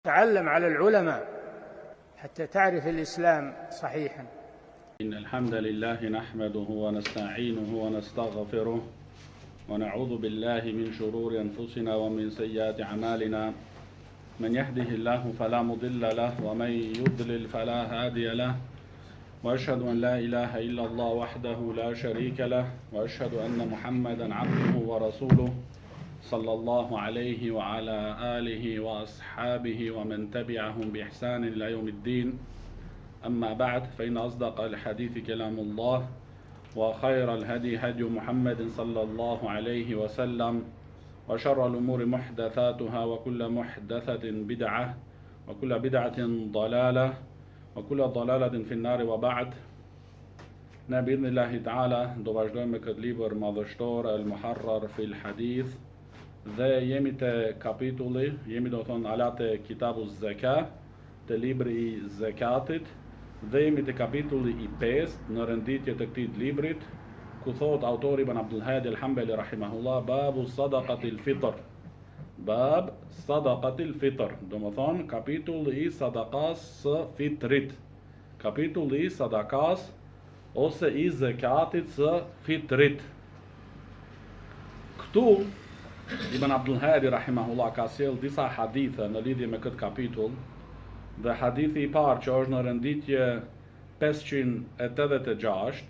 تعلم على العلماء حتى تعرف الإسلام صحيحا. إن الحمد لله نحمده ونستعينه ونستغفره ونعوذ بالله من شرور أنفسنا ومن سيئات أعمالنا. من يهده الله فلا مضل له ومن يضلل فلا هادي له، وأشهد أن لا إله إلا الله وحده لا شريك له، وأشهد أن محمدا عبده ورسوله صلى الله عليه وعلى آله وأصحابه ومن تبعهم بإحسان إلى يوم الدين. أما بعد، فإن أصدق الحديث كلام الله، وخير الهدي هدي محمد صلى الله عليه وسلم، وشر الأمور محدثاتها، وكل محدثة بدعة، وكل بدعة ضلالة، وكل ضلالة في النار. وبعد، بإذن الله تعالى do vazhdojmë me këtë libër madhështor Al-Muharrar fil Hadith, dhe jemi te kapitulli, do të thonë ala te Kitabu Zaka, te libri i zakatit, dhe jemi te kapitulli i 5 në renditje të këtij librit, ku thot autori Ibn Abdul Hadi al-Hanbali rahimahullah, babu sadaqatil fitr. Bab sadaqatil fitr, do më thonë kapitulli i sadakas së fitrit, kapitulli i sadakas ose i zakatit së fitrit. Këtu Ibn Abdul Hadi rahimahullah ka sjell disa hadithe në lidhje me këtë kapitull, dhe hadithi i parë që është në renditje 586,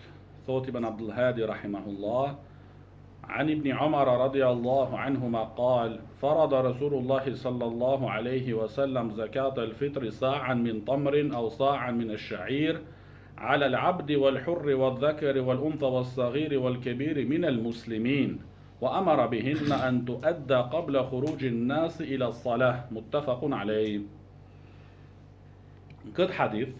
thot Ibn Abdul Hadi rahimahullah, عن ابن عمر رضي الله عنهما قال: فرض رسول الله صلى الله عليه وسلم زكاة الفطر صاعا من تمر أو صاعا من الشعير على العبد والحر والذكر والأنثى والصغير والكبير من المسلمين، وأمر بهن أن تؤدى قبل خروج الناس إلى الصلاة. متفق عليه. Këtë hadith,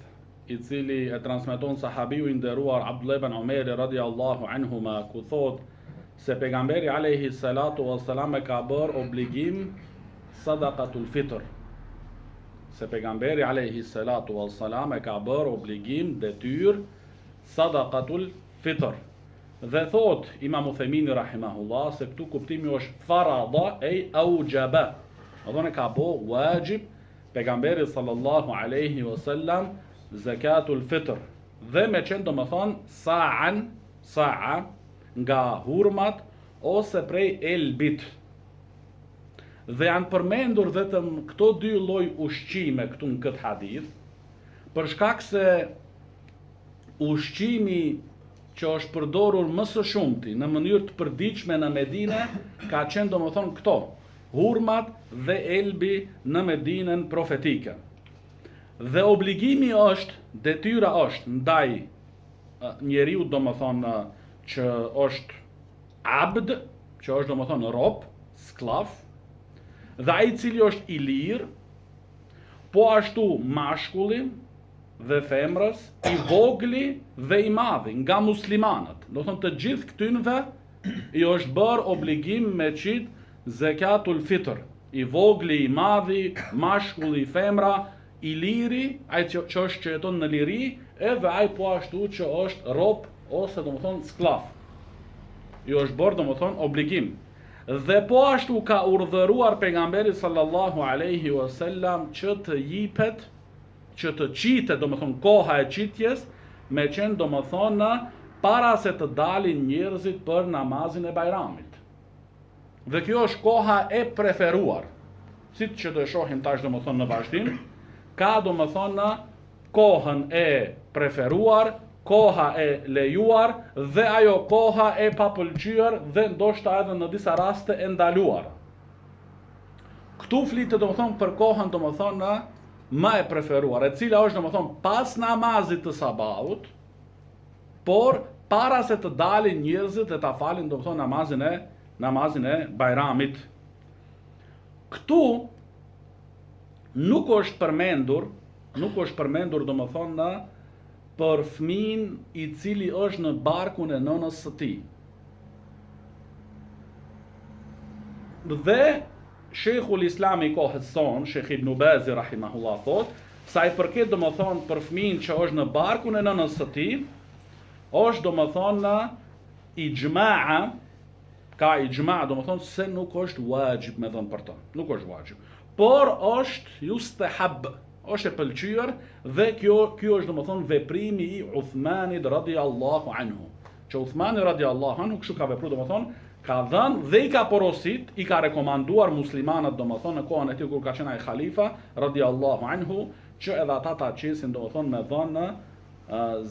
i cili e transmeton sahabiu i nderuar Abdullah ibn Umar radhiyallahu anhuma, ku thot se pejgamberi alayhi salatu wassalam e ka bërë obligim sadaqatul fitr. Se pejgamberi alayhi salatu wassalam e ka bërë obligim detyr sadaqatul fitr. Dhe thot Imam Uthemini rahimahullah se këtu kuptimi është farada e aujaba. Do ne ka bë wajib pejgamberi sallallahu alaihi wasallam zakatul fitr, dhe me qenë do më thonë sa'a nga hurmat ose prej elbit. Dhe janë përmendur vetëm këto dy lloj ushqime këtu në këtë hadith, për shkak se ushqimi që është përdorur më së shumti në mënyrë të përditshme në Medinë ka qenë domethënë këto, hurmat dhe elbi në Medinën profetike. Dhe obligimi është, detyra është ndaj njeriu domethënë që është abd, që është domethënë rob, sklav, dhe ai i cili është i lirë, po ashtu mashkulli dhe femrës, i vogli dhe i madhi nga muslimanët. Do thonë të gjithë këtynve i është bërë obligim me qit zakatul fitr. I vogli, i madhi, mashkulli, femra, i liri, ai që është që jeton në liri, edhe ai po ashtu që është rob ose domethënë sklav. I është bërë domethënë obligim. Dhe po ashtu ka urdhëruar pejgamberi sallallahu alaihi wasallam që të jipet, që të qitet domethënë koha e qitjes, me qenë domethënë para se të dalin njerëzit për namazin e Bajramit. Dhe kjo është koha e preferuar. Siç që do e shohim tash domethënë në vazhdim, ka domethënë kohën e preferuar, koha e lejuar dhe ajo koha e papëlqyer dhe ndoshta edhe në disa raste e ndaluar. Këtu flitet domethënë për kohën domethënë më e preferuar, e cila është domethënë pas namazit të sabahut, por para se të dalin njerëzit dhe ta falin domethënë namazin e Bajramit. Këtu nuk është përmendur domethënë për fëmin i cili është në barkun e nënës së tij. Dhe Sheikhul Islam i kohës son, Sheikh Ibn Baz rahimahullah thot, sa i përket domethënë për fëmin që është në barkun e nënës së tij, është domethënë ijma'a, ka ijma' domethënë se nuk është wajib me dhënë për të. Nuk është wajib. por është yustahab, është e pëlqyer dhe kjo është domethënë veprimi i Uthmanit radhiyallahu anhu. Që Uthmani radhiyallahu anhu kështu ka vepruar domethënë, ka dhënë dhe i ka porosit, i ka rekomanduar muslimanët domethënë në kohën e tij kur ka qenë ai khalifa radhiyallahu anhu, që edhe ata ta qesin domethënë me dhënë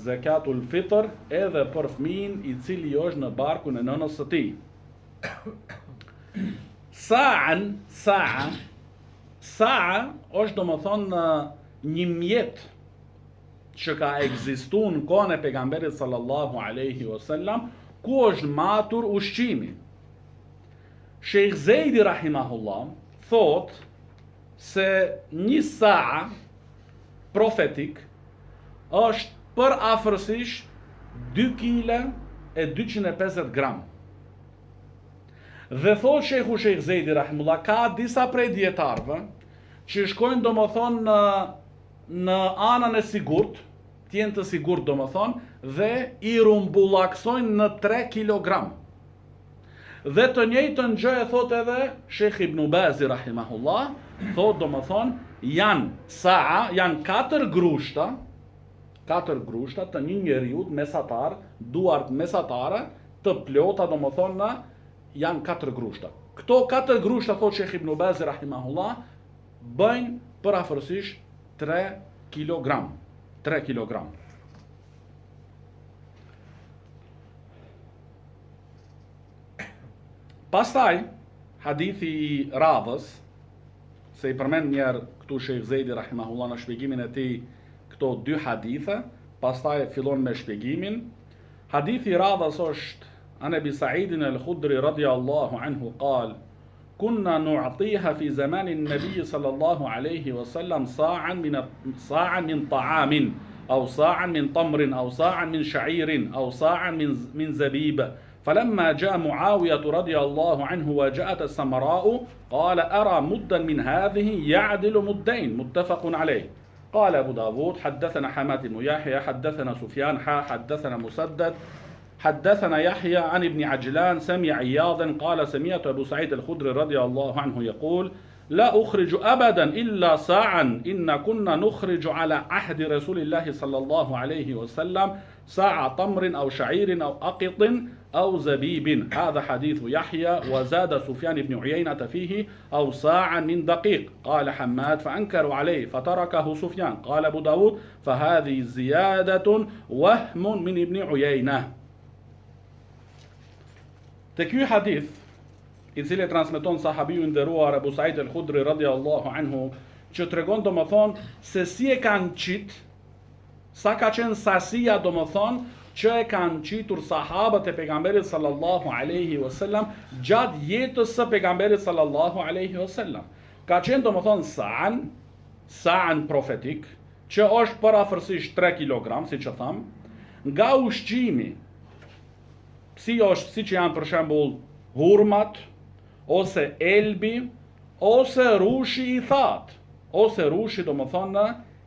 zakatul fitr edhe për fëmin i cili është në barkun e nënës së tij. Sa'a është domethënë një mjet që ka ekzistuar në kohën e pejgamberit sallallahu alaihi wasallam, ku është matur ushqimi. Sheikh Zejdi rahimahullah thot se një sa'a profetik është për afërsisht 2 kg e 250 gram. Dhe thot Sheikh Zejdi rahimullah, ka disa prej dietarëve që shkojnë domethënë në anën e sigurt, të jenë të sigurt domethënë, dhe i rumbullaksojnë në 3 kg. Dhe të njëjtën gjë e thot edhe Sheikh Ibn Bazi rahimahullah, thot domethënë janë 4 grushta të një njeriu mesatar, duart mesatare të plota domethënë janë 4 grushta. Këto 4 grushta, thot Sheikh Ibn Bazi rahimahullah, bëjnë për afërsisht 3 kg. Pastaj, hadithi i radhës, se i përmend njerë këtu Sheikh Zejdi rahimahullah në shpjegimin e tij këto 2 hadithe, pastaj fillon me shpjegimin. Hadithi i radhës është an Abi Sa'id al-Khudri radiyallahu anhu qal: "Kunna nu'tiha fi zaman an-nabi sallallahu alayhi wa sallam sa'an min ta'amin aw sa'an min tamrin aw sa'an min sha'irin aw sa'an min zabib. فلما جاء معاوية رضي الله عنه وجاءت السمراء قال أرى مدا من هذه يعدل مدين متفق عليه. قال أبو داود حدثنا حماد بن يحيى حدثنا سفيان حدثنا مسدد حدثنا يحيى عن ابن عجلان سمع عياضا قال سمعت أبو سعيد الخدري رضي الله عنه يقول: لا أخرج أبدا إلا ساعا إن كنا نخرج على عهد رسول الله صلى الله عليه وسلم ساعة تمر أو شعير أو أقط أو زبيب. هذا حديث يحيى وزاد سفيان بن عيينة فيه أو ساعا من دقيق. قال حماد فأنكروا عليه فتركه سفيان. قال أبو داود فهذه زيادة وهم من ابن عيينة. Te ky hadith, i cili transmeton sahabiu i nderuar Abu Sa'id al-Khudri radhiyallahu anhu, që tregon domethënë se si e kanë qit, sa ka qenë sasia domethënë që e kanë qitur sahabët e pejgamberit sallallahu alaihi wasallam gjatë jetës së pejgamberit sallallahu alaihi wasallam. Ka qenë domethënë sa'an profetik, që është për afërsisht 3 kg, siç e tham, nga ushqimi si që janë për shembull hurmat, ose elbi, ose rushi i thatë, ose rushi domethënë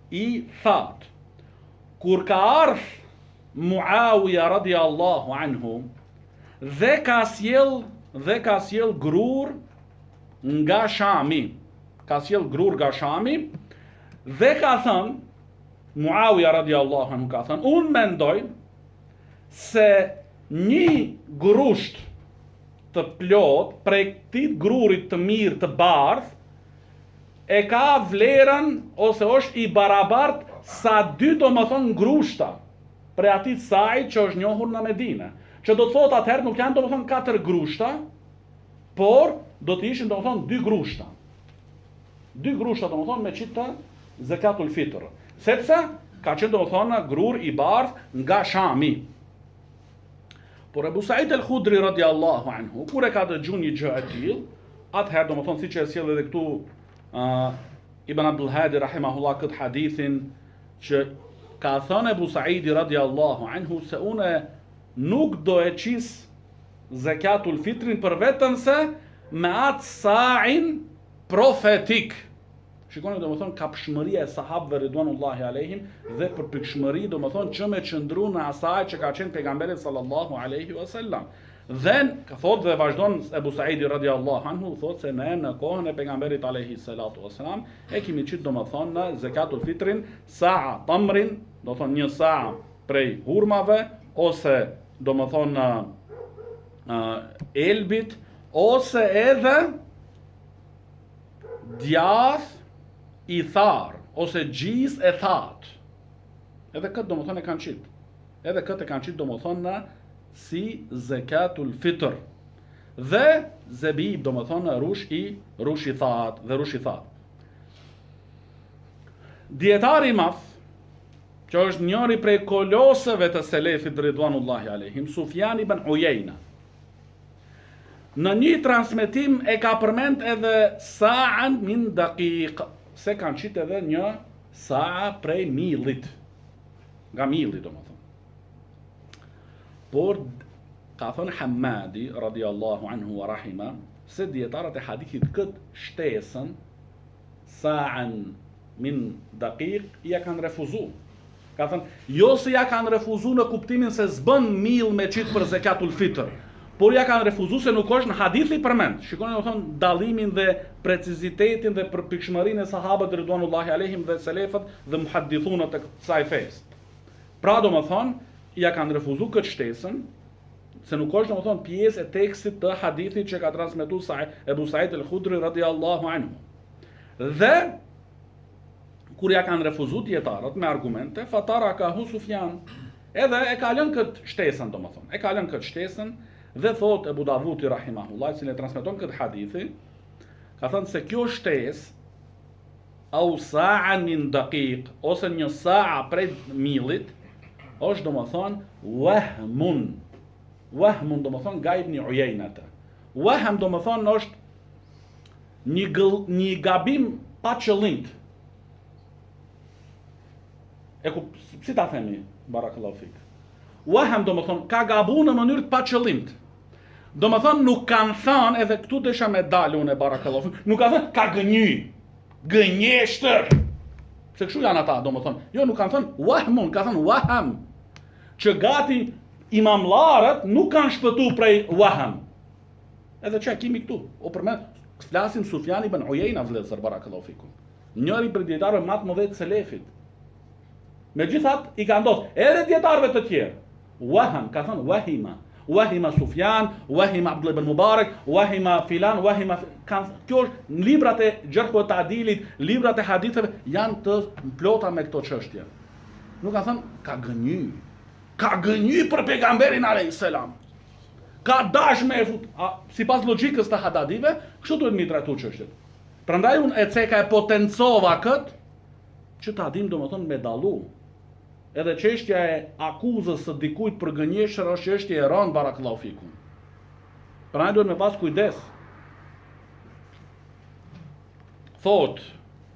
i thatë. Kur ka ardhur Muawiya radhiyallahu anhu dhe ka sjell grur nga Shami, dhe ka thënë Muawiya radhiyallahu anhu ka thënë: unë mendoj se një grusht të plot prej këtij grurit të mirë të bardh e ka vlerën ose është i barabart sa 2 domethënë grushta prej atij saj që është njohur në Medinë. Që do të thotë atëherë nuk janë domethënë 4 grushta, por do të ishin domethënë 2 grushta. 2 grushta domethënë me qitë zakatul fitr, sepse ka qenë domethënë grur i bardh nga Shami. Por Abu Sa'id al-Khudri radhiyallahu anhu, kur e ka dëgjuar një gjë e tillë, atëherë domethënë siç e sjell edhe këtu Ibn Abdul Hadi rahimahullah këtë hadithin, që ka thënë Abu Sa'idi radhiyallahu anhu se unë nuk do e qis zakatul fitrin për vetëm se me atë sa'in profetik. Shikoni domethënë kapshmëria e sahabëve ridwanullahi alehim dhe përpikshmëri domethënë që me qëndru në asaj që ka qenë pejgamberi sallallahu alaihi wasallam. Dhe ka thot dhe vazhdon Ebu Saidi radiallahu anhu, thot se ne në kohën e pejgamberit alayhi salatu wasalam e kemi qitë domethënë në zakatul fitrin sa'a tamrin, do thonë një sa'a prej hurmave, ose domethënë elbit, ose edhe djath i tharë, ose gjis e thatë. Edhe këtë domethënë e kanë qitë. Edhe këtë e kanë qitë domethënë si zakatul fitr. Dhe zebib domethënë rush i thatë dhe rush i thatë. Dietari i madh, që është njëri prej kolosëve të selefit ridwanullahi alehim, Sufjan ibn Uyejna, në një transmetim e ka përmend edhe sa'an min daqiq, se kanë qitë edhe një sa'a prej millit, nga milli domethënë. Por ka thënë Hamadi radiallahu anhu wa rahima se dietarët e hadithit këtë shtesën sa'an min daqiq ja kanë refuzu. Ka thënë, jo se ja kanë refuzu në kuptimin se s'bën mill me qitë për zakatul fitr, por ja kanë refuzu se nuk është në hadithi përmend. Shikoni domethënë dallimin dhe precizitetin dhe përpikshmërinë e sahabët ridwanullahi alehim dhe selefët dhe muhaddithunët e kësaj fesë. Pra domethënë ja kanë refuzu këtë shtesën, se nuk është domethënë pjesë e tekstit të hadithit që ka transmetuar Ebu Said el-Khudri radiallahu anhu. Dhe kur ja kanë refuzu dietarët me argumente, fatara ka hu Sufjan, edhe e ka lënë këtë shtesën domethënë. E ka lënë këtë shtesën dhe thot Ebu Davuti rahimahullah, që ne transmeton këtë hadithi, ka thënë se kjo shtesë au sa'an min daqiq, ose një sa'a prej millit, është domethënë wahmun. Wahmun domethënë nga Ibn Uyejnata. Wahm domethënë është një gabim pa qëllim. Si ta themi, barakallahu fik. Wahm domethënë ka gabu në mënyrë pa qëllim. Domethënë nuk kanë thënë, edhe këtu desha me dalë unë barakallahu fik, nuk ka thënë ka gënjy, gënjeshtër. Se kështu janë ata, domethënë. Jo, nuk kanë thënë wahmun, ka thënë waham. Që gati imamlarët nuk kanë shpëtu prej waham. Edhe që kemi këtu, o përmend, flasim Sufjan ibn Uyejna vëllezër barakallahu fikum. Njëri prej dietarëve më të mëdhenj të selefit. Megjithatë i ka ndodhur edhe dietarëve të tjerë. Waham, ka thënë wahima. Wahima Sufjan, wahima Abdullah ibn Mubarak, wahima filan, wahima kjo është në librat e Jarh wa Ta'dilit, librat e haditheve janë të plota me këto çështje. Nuk ka thënë ka gënjy. Ka gënjy për pejgamberin alayhis salam. Ka dash me sipas logjikës të hadadive, kështu duhet mi trajtu çështjet. Prandaj unë e ceka e potencova këtë që ta dim domethënë me dallu. Edhe çështja e akuzës së dikujt për gënjeshtër është çështje e rëndë barakallahu fikum. Prandaj duhet me pas kujdes. Thot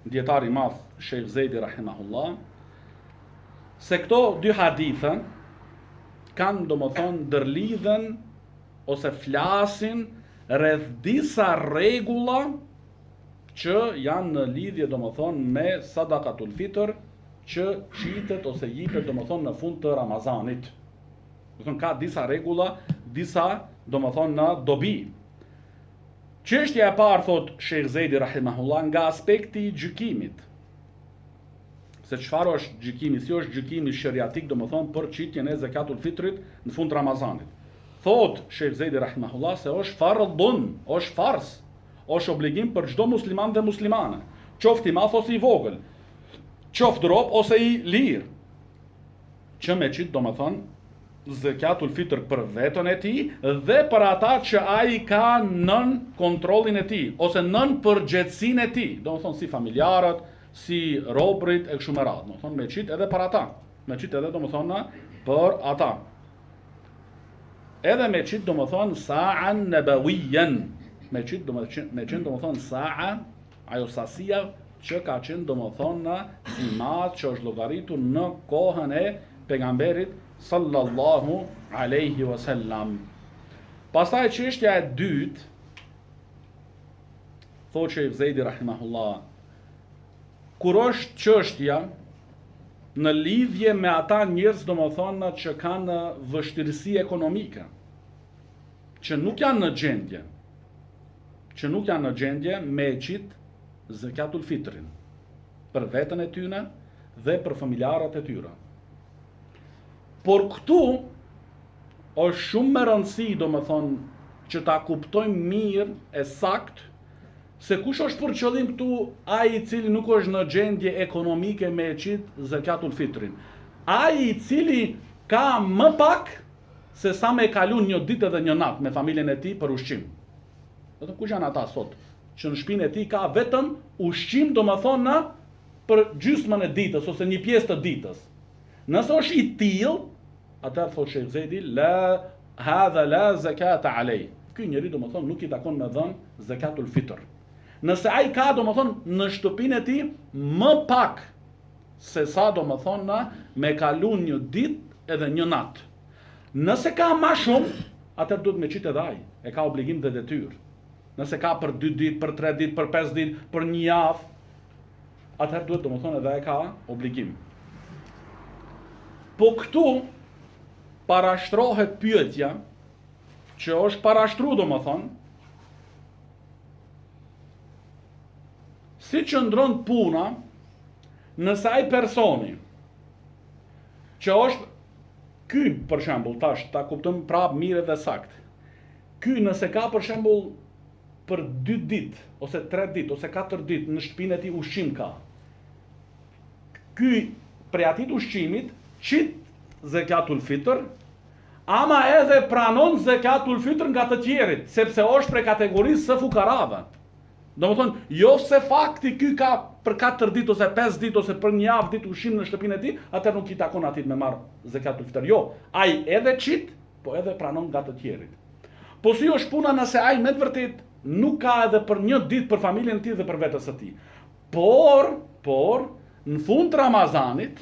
dietari i madh Sheikh Zejdi rahimahullah se këto dy hadithe kanë domethënë ndërlidhen ose flasin rreth disa rregulla që janë në lidhje domethënë me sadakatul fitr që qitet ose jipet domethënë në fund të Ramazanit. Domethënë ka disa rregulla, disa domethënë në dobi. Çështja e parë thot Sheikh Zejdi rahimahullah nga aspekti i gjykimit. Se çfarë është gjykimi, si është gjykimi shariatik domethënë për qitjen e zakatul fitrit në fund të Ramazanit. Thot Sheikh Zejdi rahimahullah se është fardhun, është fars, është obligim për çdo musliman dhe muslimane, qoftë i madh ose i vogël, qoftë rob ose i lirë, që me qit domethënë zakatul fitr për veten e tij dhe për ata që ai ka nën kontrollin e tij ose nën përgjegjësinë e tij, domethënë si familjarët, si robrit e kështu me radhë, domethënë me qit edhe për ata, me qit edhe domethënë për ata. Edhe me qit domethënë sa'an nabawiyan, me qit domethënë sa'a, ajo sasia që ka qenë domethënë i madh që është llogaritur në kohën e pejgamberit sallallahu alaihi wasallam. Pastaj çështja e dytë, thotë Sheikh Zejdi rahimahullah, kur është çështja në lidhje me ata njerëz domethënë që kanë vështirësi ekonomike. që nuk janë në gjendje me qit zakatul fitrin për veten e tyre dhe për familjarët e tyre. Por këtu është shumë më rëndësi, domethënë, që ta kuptojmë mirë e sakt se kush është për qëllim këtu ai i cili nuk është në gjendje ekonomike me qit zakatul fitrin. Ai i cili ka më pak se sa me kalun një ditë edhe një natë me familjen e tij për ushqim. Do të kush janë ata sot që në shtëpinë e tij ka vetëm ushqim, domethënë, për gjysmën e ditës ose një pjesë të ditës. Nëse është i tillë, atëherë thotë Sheikh Zedi, la hadha la zakata alej. Ky njeri domethënë nuk i takon me dhënë zakatul fitr. Nëse ai ka domethënë në shtëpinë e tij më pak se sa domethënë me kalun një ditë edhe një natë. Nëse ka më shumë, atëherë duhet me qit edhe ai. E ka obligim dhe detyrë. Nëse ka për 2 ditë, për 3 ditë, për 5 ditë, për një javë, atëherë duhet domethënë edhe ai ka obligim. Po këtu parashtrohet pyetja që është parashtruar domethënë si qëndron puna nëse ai personi që është ky për shembull, tash ta kuptojmë prapë mirë dhe sakt. Ky nëse ka për shembull për 2 ditë ose 3 ditë ose 4 ditë në shtëpinë e tij ushqim ka. Ky prej atit ushqimit qit zakatul fitr, ama edhe pranon zakatul fitr nga të tjerit, sepse është prej kategorisë së fukarave. Domethënë, jo se fakti ky ka për 4 ditë ose 5 ditë ose për një javë ditë ushqim në shtëpinë e tij, atëherë nuk i takon atit me marr zakatul fitr. Jo, ai edhe qit, po edhe pranon nga të tjerit. Po si është puna nëse ai me të vërtet nuk ka edhe për një ditë për familjen e tij dhe për vetes së tij. Por në fund të Ramazanit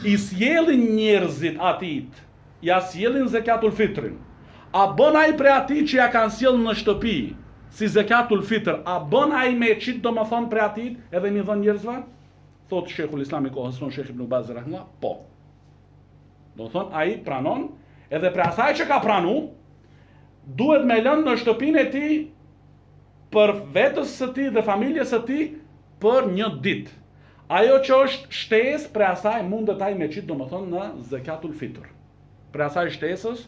i sjellin njerëzit atit, ja sjellin zakatul fitrin. A bën ai prej atij që ja kanë sjellën në shtëpi si zakatul fitr, a bën ai me qit domethënë prej atit edhe mi dhën njerëzve? Thot Sheikhul Islam i kohës son Sheikh Ibn Baz rahimahullah, po. Domethënë ai pranon edhe prej asaj që ka pranu, duhet me lënë në shtëpinë e tij për vetës së tij dhe familjes së tij për një ditë. Ajo që është shtesë prej asaj mundet ai me qit domethënë në zakatul fitr. Prej asaj shtesës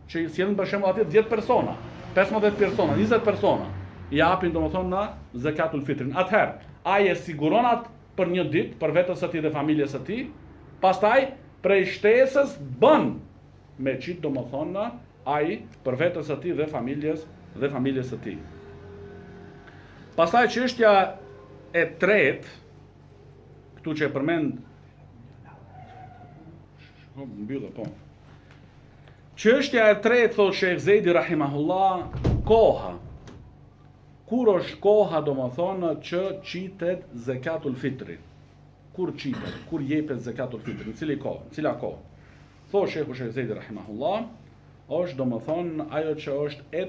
që i sjellin për shembull aty 10 persona, 15 persona, 20 persona, i japin domethënë në zakatul fitrin. Atëherë, ai e siguron atë për një ditë për vetës së tij dhe familjes së tij, pastaj prej shtesës bën me qit domethënë ai për vetës së tij dhe familjes së tij. Pastaj çështja e tretë, këtu që e përmend mbyllë po. Çështja e tretë thotë Sheikh Zedi rahimahullah, koha. Kur është koha domethënë që qitet zakatul fitri? Kur qitet? Kur jepet zakatul fitri? Në cila kohë? Thotë Sheikh Zedi rahimahullah, është domethënë ajo që është e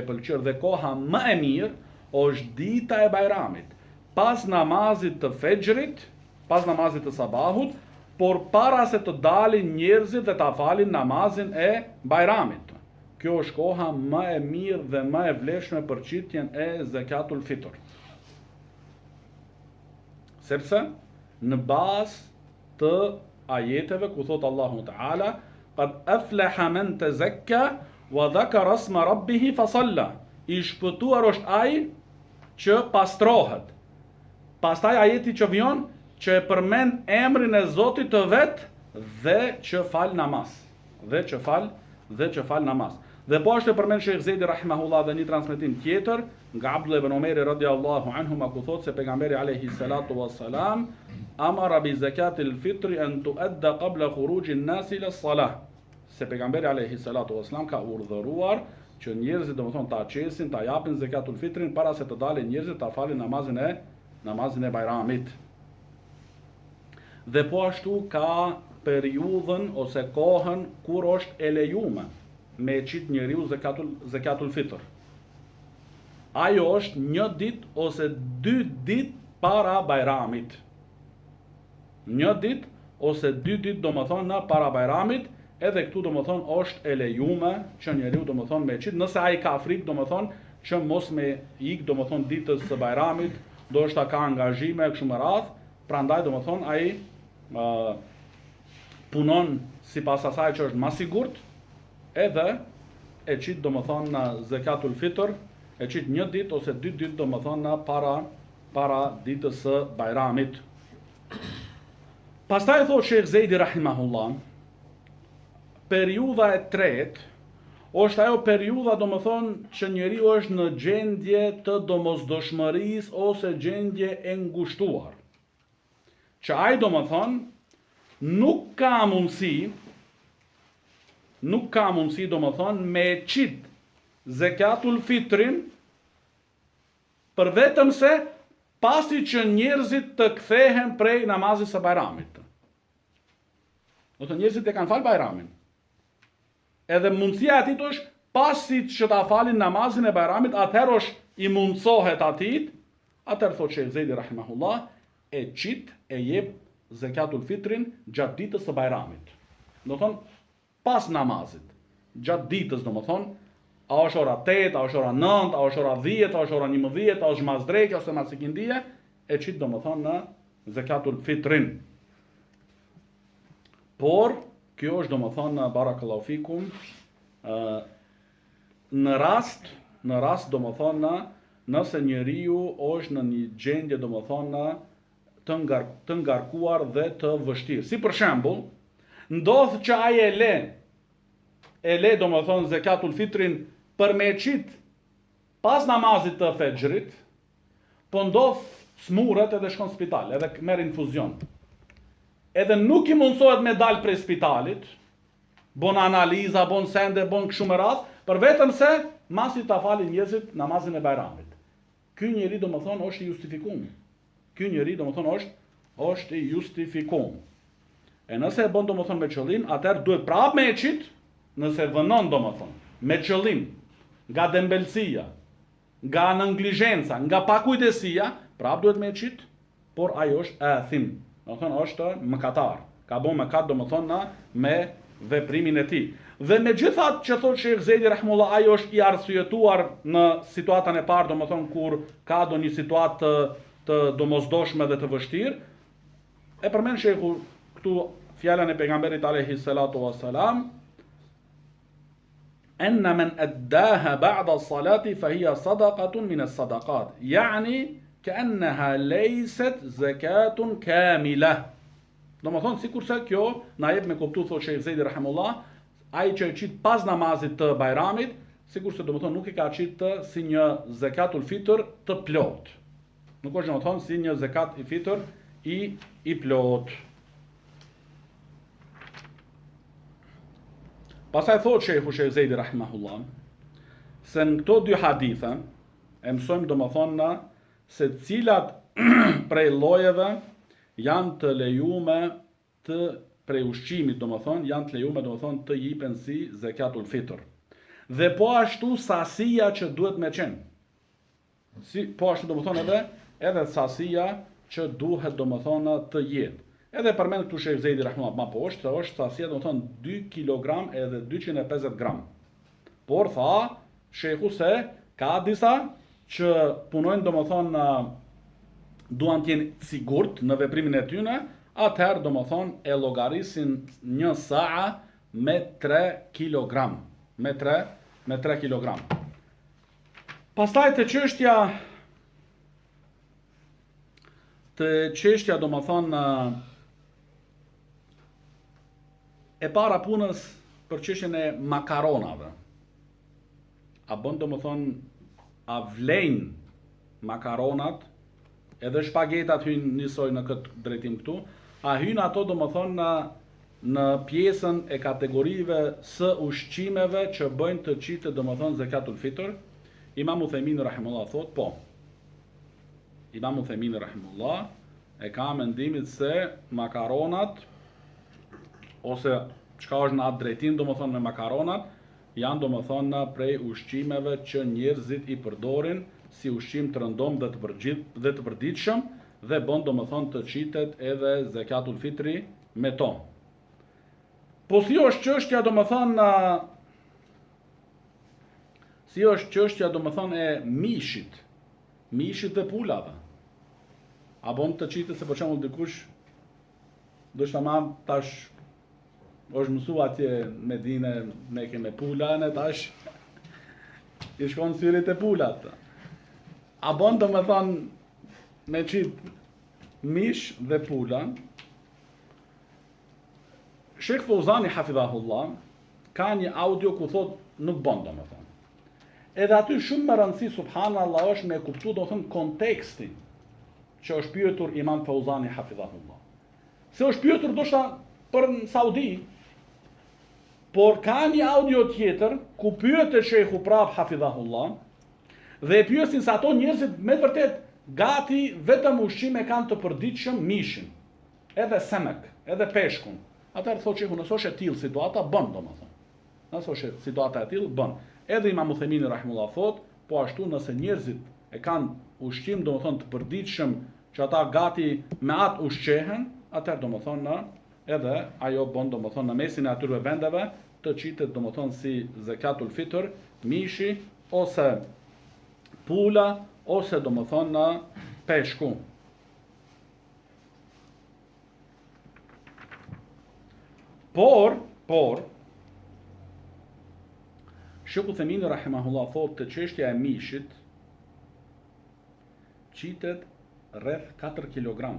pëlqyer dhe koha më e mirë është dita e Bajramit, pas namazit të fexhrit, pas namazit të sabahut, por para se të dalin njerëzit dhe ta falin namazin e Bajramit. Kjo është koha më e mirë dhe më e vlefshme për qitjen e zakatul fitr. Sepse në bazë të ajeteve ku thot Allahu Teala, qad aflaha man tazakka wa dhakara isma rabbih fasalla. I shpëtuar është ai që pastrohet. Pastaj ajeti që vjen që e përmend emrin e Zotit të vet dhe që fal namaz. Dhe që fal namaz. Dhe po është e përmend Sheikh Zedi rahimahullah dhe një transmetim tjetër nga Abdullah ibn Umar radhiyallahu anhu ku thotë se pejgamberi alayhi salatu wassalam amara bi zakatil fitri an tuadda qabla khuruj an-nas ila as-salah. Se pejgamberi alayhi salatu wassalam ka urdhëruar që njerëzit domethënë ta qesin, ta japin zakatul fitrin para se të dalin njerëzit ta falin namazin e Bajramit. Dhe po ashtu ka periudhën ose kohën kur është e lejuar me qit njeriu zakatul fitr. Ajo është 1 ditë ose 2 ditë para Bajramit. 1 ditë ose 2 ditë domethënë para Bajramit, edhe këtu domethënë është e lejume që njeriu domethënë me qit, nëse ai ka frikë domethënë që mos me ik domethënë ditës së Bajramit, ndoshta ka angazhime kështu me radh, prandaj domethënë ai punon sipas asaj që është më sigurt, edhe e qit domethënë në zakatul fitr, e qit një ditë ose 2 ditë domethënë para ditës së Bajramit. Pastaj thotë Sheikh Zejdi rahimahullah, periudha e tretë është ajo periudha domethënë që njeriu është në gjendje të domosdoshmërisë ose gjendje e ngushtuar. Që ai domethënë nuk ka mundësi domethënë me qit zakatul fitrin për vetëm se pasi që njerëzit të kthehen prej namazit së Bajramit. Do të njerëzit e kanë fal Bajramin. Edhe mundësia atit është pasi që ta falin namazin e Bajramit, atëherë është i mundsohet atit, atëherë thotë Sheikh Zejdi rahimahullah, e qit e jep zakatul fitrin gjatë ditës së Bajramit. Do thonë pas namazit, gjatë ditës domethënë, a është ora 8, a është ora 9, a është ora 10, a është ora 11, a është mas drekë ose mas ikindie, e qit domethënë në zakatul fitrin. Por kjo është domethënë barakallahu fikum në rast domethënë nëse njeriu është në një gjendje domethënë të ngarkuar dhe të vështirë. Si për shembull, ndodh që ai e le domethënë zakatul fitrin për me qit pas namazit të fexhrit, po ndodh smuret edhe shkon në spital, edhe merr infuzion. Edhe nuk i mundsohet me dal prej spitalit, bon analiza, bon sende, bon kështu me radh, për vetëm se masi ta falin njerëzit namazin e Bajramit. Ky njeri domethënë është i justifikuar. Ky njeri domethënë është i justifikuar. E nëse e bën domethënë me qëllim, atëherë duhet prapë me qit, nëse vënon domethënë me qëllim, nga dembelësia, nga neglizhenca, nga pakujdesia, prapë duhet me qit, por ai është athim. Domethënë është mëkatar. Ka bën mëkat domethënë me veprimin e tij. Dhe megjithatë që thotë Sheikh Zejdi rahimullah, ai është i arsyetuar në situatën e parë, domethënë kur ka ndonjë situatë të domosdoshme dhe të vështirë, e përmend Sheikhu këtu fjalën e pejgamberit alayhi salatu wassalam, أن من أداها بعد الصلاة فهي صدقة من الصدقات يعني كأنها ليست زكاة كاملة. Domethënë sikurse kjo na jep me kuptu, thotë Sheikh Zejdi rahimullah, ai që e qit pas namazit të Bajramit, sikurse domethënë nuk i ka qit si një zakatul fitr të plot. Nuk është domethënë si një zakat i fitr i plot. Pastaj thotë Sheikh Zejdi rahimahullah, se në këto dy hadithe e mësojmë domethënë se cilat prej llojeve janë të lejume të prej ushqimit domethënë, janë të lejume domethënë të jipen si zakatul fitr. Dhe po ashtu sasia që duhet me qenë. Po ashtu domethënë edhe sasia që duhet domethënë të jetë. Edhe përmend këtu Sheikh Zejdi rahimahullah më poshtë, se është sasia domethënë 2 kg edhe 250 gram. Por tha Sheikhu se ka disa që punojnë domethënë duan të jenë sigurt në veprimin e tyre, atëherë domethënë e llogarisin një saa me 3 kg. Me 3 kg. Pastaj te çështja domethënë e para punës për çështjen e makaronave. A bën domethënë, a vlejnë makaronat, edhe shpagetat hyn njësoj në këtë drejtim këtu, a hyn ato domethënë në pjesën e kategorive së ushqimeve që bëjnë të qitë domethënë zakatul fitr? Imam Uthejmin rahimullah thot po. Imam Uthejmin rahimullah e ka mendimin se makaronat ose çka është në atë drejtim domethënë me makaronat janë domethënë prej ushqimeve që njerëzit i përdorin si ushqim të rëndom dhe të përditshëm dhe bën domethënë të qitet edhe zakatul fitri me to. Po si është çështja domethënë e mishit dhe pulave. A bon të qitë se për shembull dikush do të marr tash është mësu atje me dine me ke me pula në tash i shkon syrit e pulat. A bon domethënë me qit mish dhe pula. Sheikh Fauzani hafidhahullah ka një audio ku thot nuk bon domethënë. Edhe aty shumë më rëndësi subhanallahu është me kuptu domethënë kontekstin që është pyetur Imam Fauzani hafidhahullah. Se është pyetur ndoshta për në Saudi, por ka një audio tjetër ku pyetet shehu prap hafidhahullah dhe e pyesin se ato njerëzit me vërtet gati vetëm ushqim e kanë të përditshëm mishin, edhe semek, edhe peshkun. Atëherë thotë shehu, nëse është e tillë situata bën domethënë. Nëse është situata e tillë bën. Edhe Imam Uthemini rahimullah thot, po ashtu nëse njerëzit e kanë ushqim domethënë të përditshëm që ata gati me atë ushqehen, atëherë domethënë edhe ajo bën domethënë në mesin e atyre vendeve të qitet domethënë si zakatul fitr, mishi ose pula ose domethënë peshku. Por Sheikh Uthemini rahimahullah thot të çështja e mishit qitet rreth 4 kg.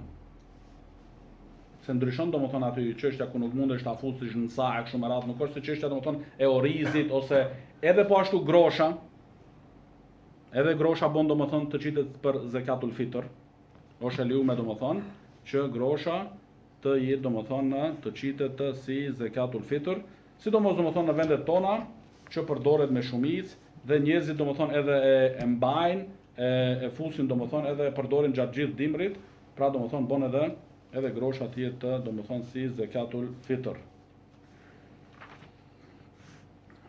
Se ndryshon domethënë aty çështja ku nuk mundesh ta fusësh në sa e kështu me radhë, nuk është se çështja domethënë e orizit ose edhe po ashtu grosha. Edhe grosha bën domethënë të qitet për zakatul fitr. Është lejuar domethënë që grosha të jetë domethënë të qitet si zakatul fitr, sidomos domethënë në vendet tona që përdoret me shumicë dhe njerëzit domethënë edhe e mbajnë, e fusin domethënë edhe e përdorin gjatë gjithë dimrit, pra domethënë bën edhe grosha të jetë domethënë si zakatul fitr.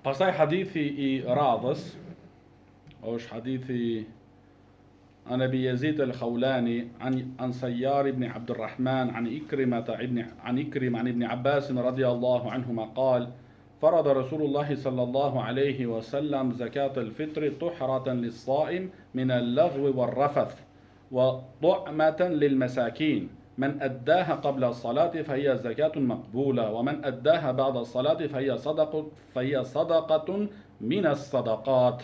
Pastaj hadithi i radhës është hadithi عن أبي يزيد الخولاني عن سيار بن عبد الرحمن عن إكرمة عن ابن عباس رضي الله عنهما قال فرض رسول الله صلى الله عليه وسلم زكاة الفطر طهرة للصائم من اللغو والرفث وطعمة للمساكين من أداها قبل الصلاة فهي زكاة مقبولة ومن أداها بعد الصلاة فهي صدقة من الصدقات.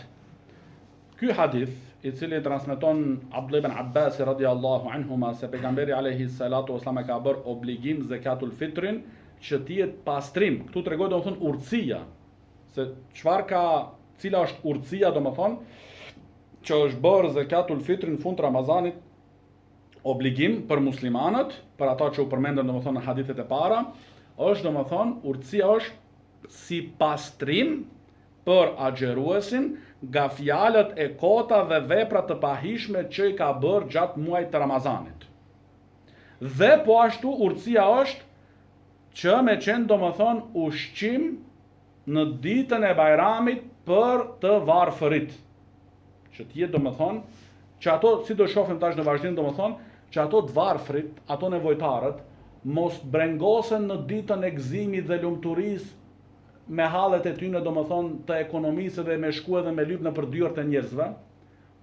Ky hadith i cili transmeton Abdullah ibn Abbas radhiyallahu anhuma se pejgamberi alayhi salatu wasallam ka bërë obligim zakatul fitrin që të jetë pastrim. Ktu tregoj domethënë urtësia. Se çfarë ka, cila është urtësia domethënë që është bërë zakatul fitrin në fund Ramazanit obligim për muslimanët, për ata që u përmendën domethënë në hadithet e para, është domethënë urtësia është si pastrim për agjeruesin nga fjalët e kota dhe veprat të pahishme që i ka bërë gjatë muajit të Ramazanit. Dhe po ashtu urtësia është që me qenë domethënë ushqim në ditën e Bajramit për të varfërit. Që të jetë domethënë që ato, si do shohim tash në vazhdim domethënë, që ato të varfrit, ato nevojtarët mos brengosen në ditën e gëzimit dhe lumturisë me hallet e tyre domethënë të ekonomisë dhe me shku edhe me lyp në përdyert e njerëzve,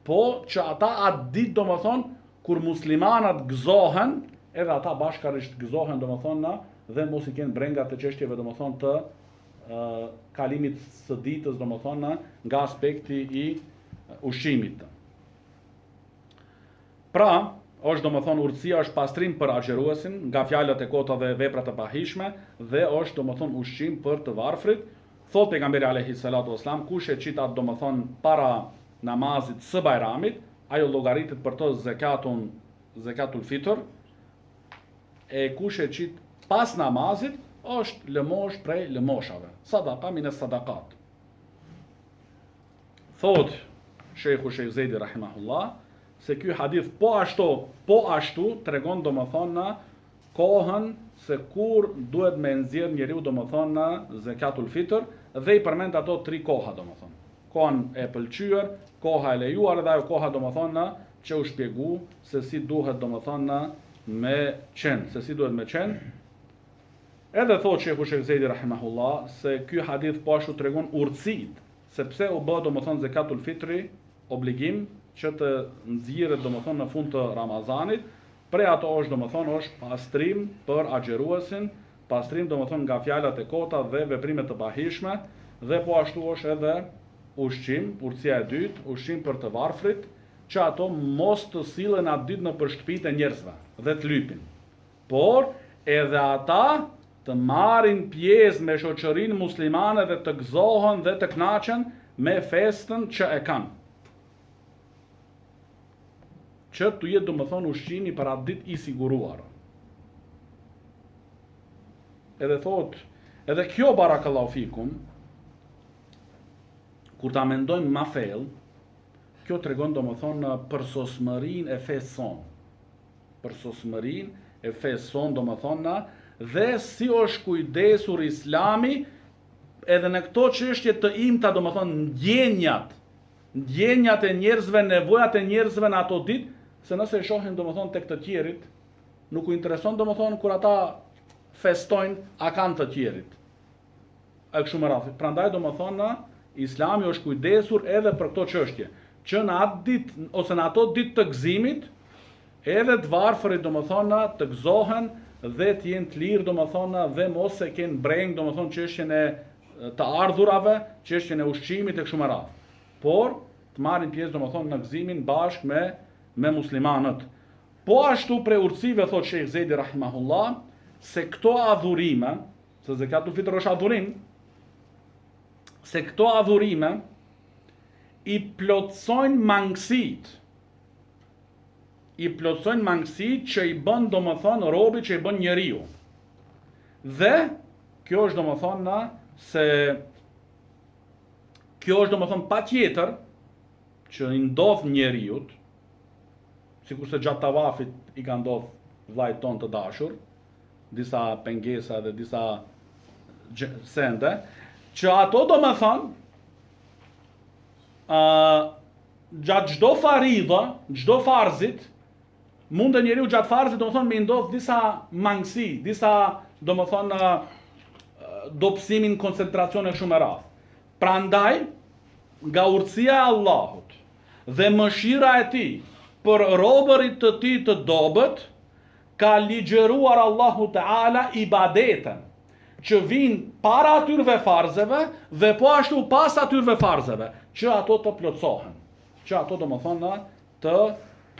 po që ata atë ditë domethënë kur muslimanat gëzohen, edhe ata bashkarisht gëzohen domethënë dhe mos i kenë brenga të çështjeve domethënë të kalimit së ditës domethënë nga aspekti i ushqimit. Pra, është domethënë urtësia është pastrim për agjeruesin nga fjalët e kota dhe veprat e pahishme dhe është domethënë ushqim për të varfrit. Thot pejgamberi alayhi salatu wasalam, kush e qit atë domethënë para namazit së Bajramit, ajo llogaritet për të zakatul fitr, e kush e qit pas namazit është lëmosh prej lëmoshave. Sadaqa min as-sadaqat. Thot Sheikhu Sheikh Zejdi rahimahullah se ky hadith po ashtu tregon domethënë kohën se kur duhet me nxjerr njeriu domethënë zakatul fitr dhe i përmend ato 3 koha domethënë. Kohën e pëlqyer, koha e lejuar dhe ajo koha domethënë që u shpjegu se si duhet domethënë me qenë, Edhe thot Sheikhu Sheikh Zejdi rahimahullah se ky hadith po ashtu tregon urtësit, sepse u bë domethënë zakatul fitri obligim që të nxirret domethënë në fund të Ramazanit, prej ato është domethënë është pastrim për agjëruesin, pastrim domethënë nga fjalat e kota dhe veprimet të pahishme, dhe po ashtu është edhe ushqim, urtësia e dytë, ushqim për të varfrit, që ato mos të sillen atë ditë në shtëpitë e njerëzve dhe të lypin. Por edhe ata të marrin pjesë me shoqërinë muslimane dhe të gëzohen dhe të kënaqen me festën që e kanë. Që të jetë domethënë ushqimi për atë ditë i siguruar. Edhe thot, edhe kjo barakallahu fikum, kur ta mendojmë ma thellë, kjo tregon domethënë përsosmërinë e fesë son. Përsosmërinë e fesë son domethënë dhe si është kujdesur Islami edhe në këto çështje të imta, domethënë ndjenjat e njerëzve, nevojat e njerëzve në ato ditë, se nëse e shohin domethënë tek të tjerit, nuk u intereson domethënë kur ata festojnë, a kanë të tjerit. E kështu me radhë. Prandaj domethënë Islami është kujdesur edhe për këto çështje, që në atë ditë ose në ato ditë të gëzimit, edhe të varfërit domethënë të gëzohen dhe të jenë të lirë domethënë dhe mos e kenë breng domethënë çështjen e të ardhurave, çështjen e ushqimit e kështu me radhë. Por të marrin pjesë domethënë në gëzimin bashkë me muslimanët. Po ashtu prej urtësive thot Sheikh Zejdi rahimahullah se këto adhurime, se zakatul fitr është adhurim, se këto adhurime i plotësojnë mangësitë që i bën domethënë robi, që i bën njeriu. Dhe kjo është domethënë se kjo është domethënë patjetër që i ndodh njeriu, sikurse gjatë tavafit i ka ndodh vllajt ton të dashur, disa pengesa dhe disa sende, që ato domethënë gjatë çdo faridha, çdo farzit, mund të njeriu gjatë farzit domethënë me ndodh disa mangësi, disa domethënë dobësimin, koncentracion e shumë e radhë. Prandaj, nga urtësia e Allahut dhe mëshira e tij për robërit të tij të dobët, ka ligjëruar Allahu Teala ibadeten, që vinë para atyre farzeve dhe po ashtu pas atyre farzeve, që ato të plotësohen. Që ato domethënë të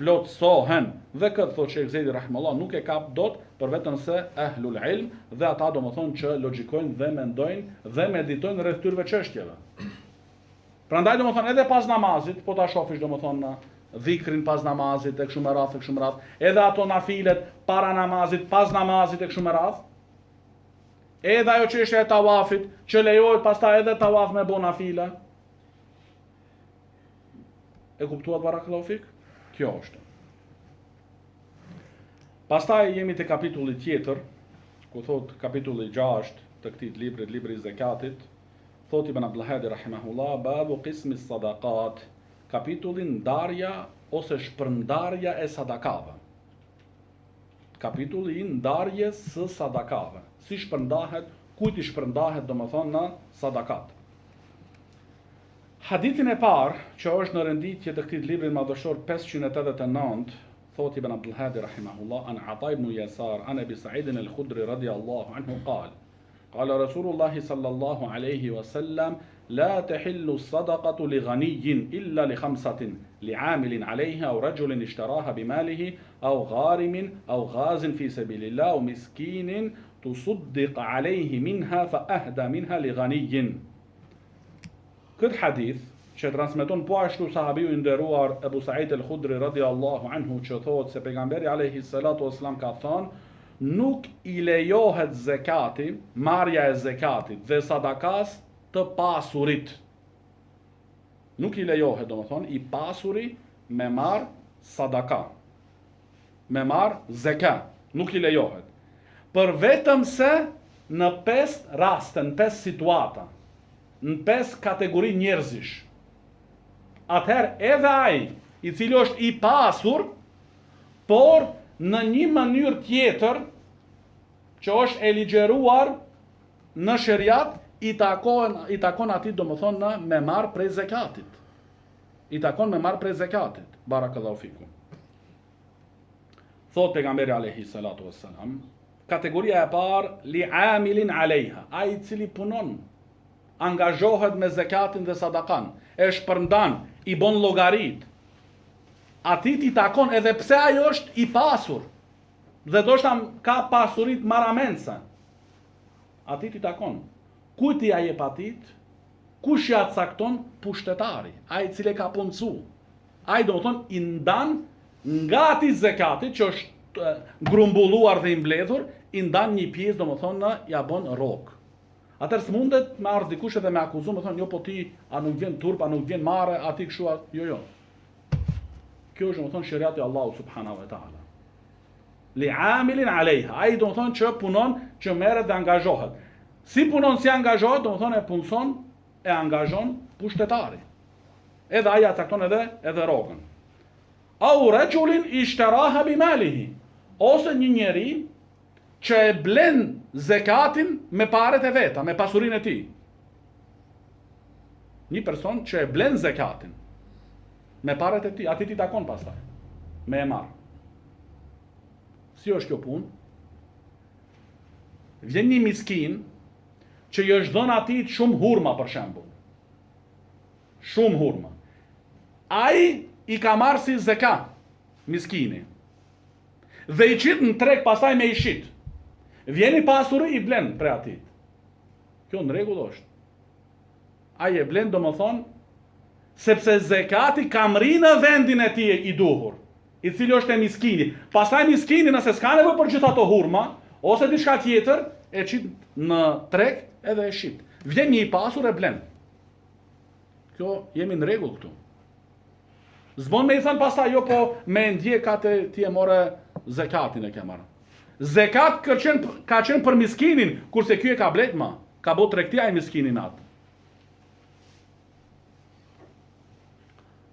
plotësohen. Dhe këtë thotë Sheikh Zejdi rahimahullah nuk e kap dot për vetëm se ehlul ilm dhe ata domethënë që logjikojnë dhe mendojnë dhe meditojnë rreth këtyre çështjeve. Prandaj domethënë edhe pas namazit, po ta shofish domethënë dhikrin pas namazit e kështu me radhë, edhe ato nafilet para namazit, pas namazit e kështu me radhë, edhe ajo çështja e tawafit, që lejohet pastaj edhe tawaf me bo nafile. E kuptuat barakallahu fik? Kjo është. Pastaj jemi te kapitulli tjetër, ku thot kapitulli 6 të këtij libri, libri i zakatit, thot Ibn Abdul Hadi rahimahullah, babu qismi sadaqat, kapitulli ndarja ose shpërndarja e sadakave. Kapitulli i ndarjes së sadakave. Si shpërndahet, kujt i shpërndahet domethënë në sadakat. Hadithin e parë, që është në renditje të këtij libri madhështor 589, thot Ibn Abdul Hadi rahimahullah, an Ata ibn Yasar, an Abi Sa'id al-Khudri radiyallahu anhu qala, qala Rasulullah sallallahu alayhi wa sallam, لا تحل الصدقة لغني إلا لخمسة لعامل عليها أو رجل اشتراها بماله أو غارم أو غاز في سبيل الله أو مسكين تصدق عليه منها فأهدى منها لغني. Këtë hadith që transmeton po ashtu sahabiu i nderuar Abu Sa'id al-Khudri radiyallahu anhu, që thotë se pejgamberi alayhi salatu wasalam ka thënë, nuk i lejohet zekati, marrja e zekatit dhe sadakas të pasurit. Nuk i lejohet, domethënë, i pasuri me marr sadaka, me marr zekat, nuk i lejohet. Për vetëm se në 5 raste, në 5 situata, në 5 kategori njerëzish. Atëherë edhe ai i cili është i pasur, por në një mënyrë tjetër që është e ligjeruar në sheriat, i takon atij domethënë me marr prej zekatit. I takon me marr prej zekatit. Barakallahu fikum. Thot pejgamberi alayhi salatu wassalam, kategoria e parë li amilin alejha, ai i cili punon, angazhohet me zekatin dhe sadakan, e shpërndan, i bën llogarit. Atij i takon edhe pse ai është i pasur. Dhe ndoshta ka pasurit maramense. Atij i takon. Kujt i jep atit? Kush ja cakton? Pushtetari, ai i cili ka puncu. Ai domethënë i ndan nga ati zekati që është grumbulluar dhe i mbledhur, i ndan një pjesë domethënë ja bën rrok. Atëherë s'mundet me ardh dikush edhe me akuzu, më thonë jo po ti a nuk vjen turp, a nuk vjen marrë, aty kështu, jo. Kjo është domethënë shariati Allahu subhanahu wa taala. Li amilin alejha, ai domethënë që punon, që merret dhe angazhohet. Si punon, si angazhohet, domethënë e punson, e angazhon pushtetari. Edhe ai ja cakton edhe rrogën. Au rajulin ishtaraha bimalihi, ose një njeri që e blen zekatin me paret e veta, me pasurinë e tij. Një person që e blen zekatin me paret e tij, atij i takon pastaj me e marr. Si është kjo punë? Vjen një miskin që i është dhënë atij shumë hurma për shembull. Shumë hurma. Ai i ka marrë si zekat miskini. Dhe i qit në treg pastaj me i shit. Vjen i pasuri i blen për atij. Kjo në rregull është. Ai e blen domethënë sepse zekati ka mri në vendin e tij i duhur, i cili është e miskini. Pastaj miskini nëse s'ka nevojë për gjithë ato hurma ose diçka tjetër, e qit në treg edhe e shit. Vjen një i pasur e blen. Kjo jemi në rregull këtu. Zbon me i thënë pastaj, jo po me ndje ka ti e more zekatin e ke marrë. Zekat ka qenë për miskinin, kurse ky e ka blet ma. Ka bo tregtia e miskinin atë.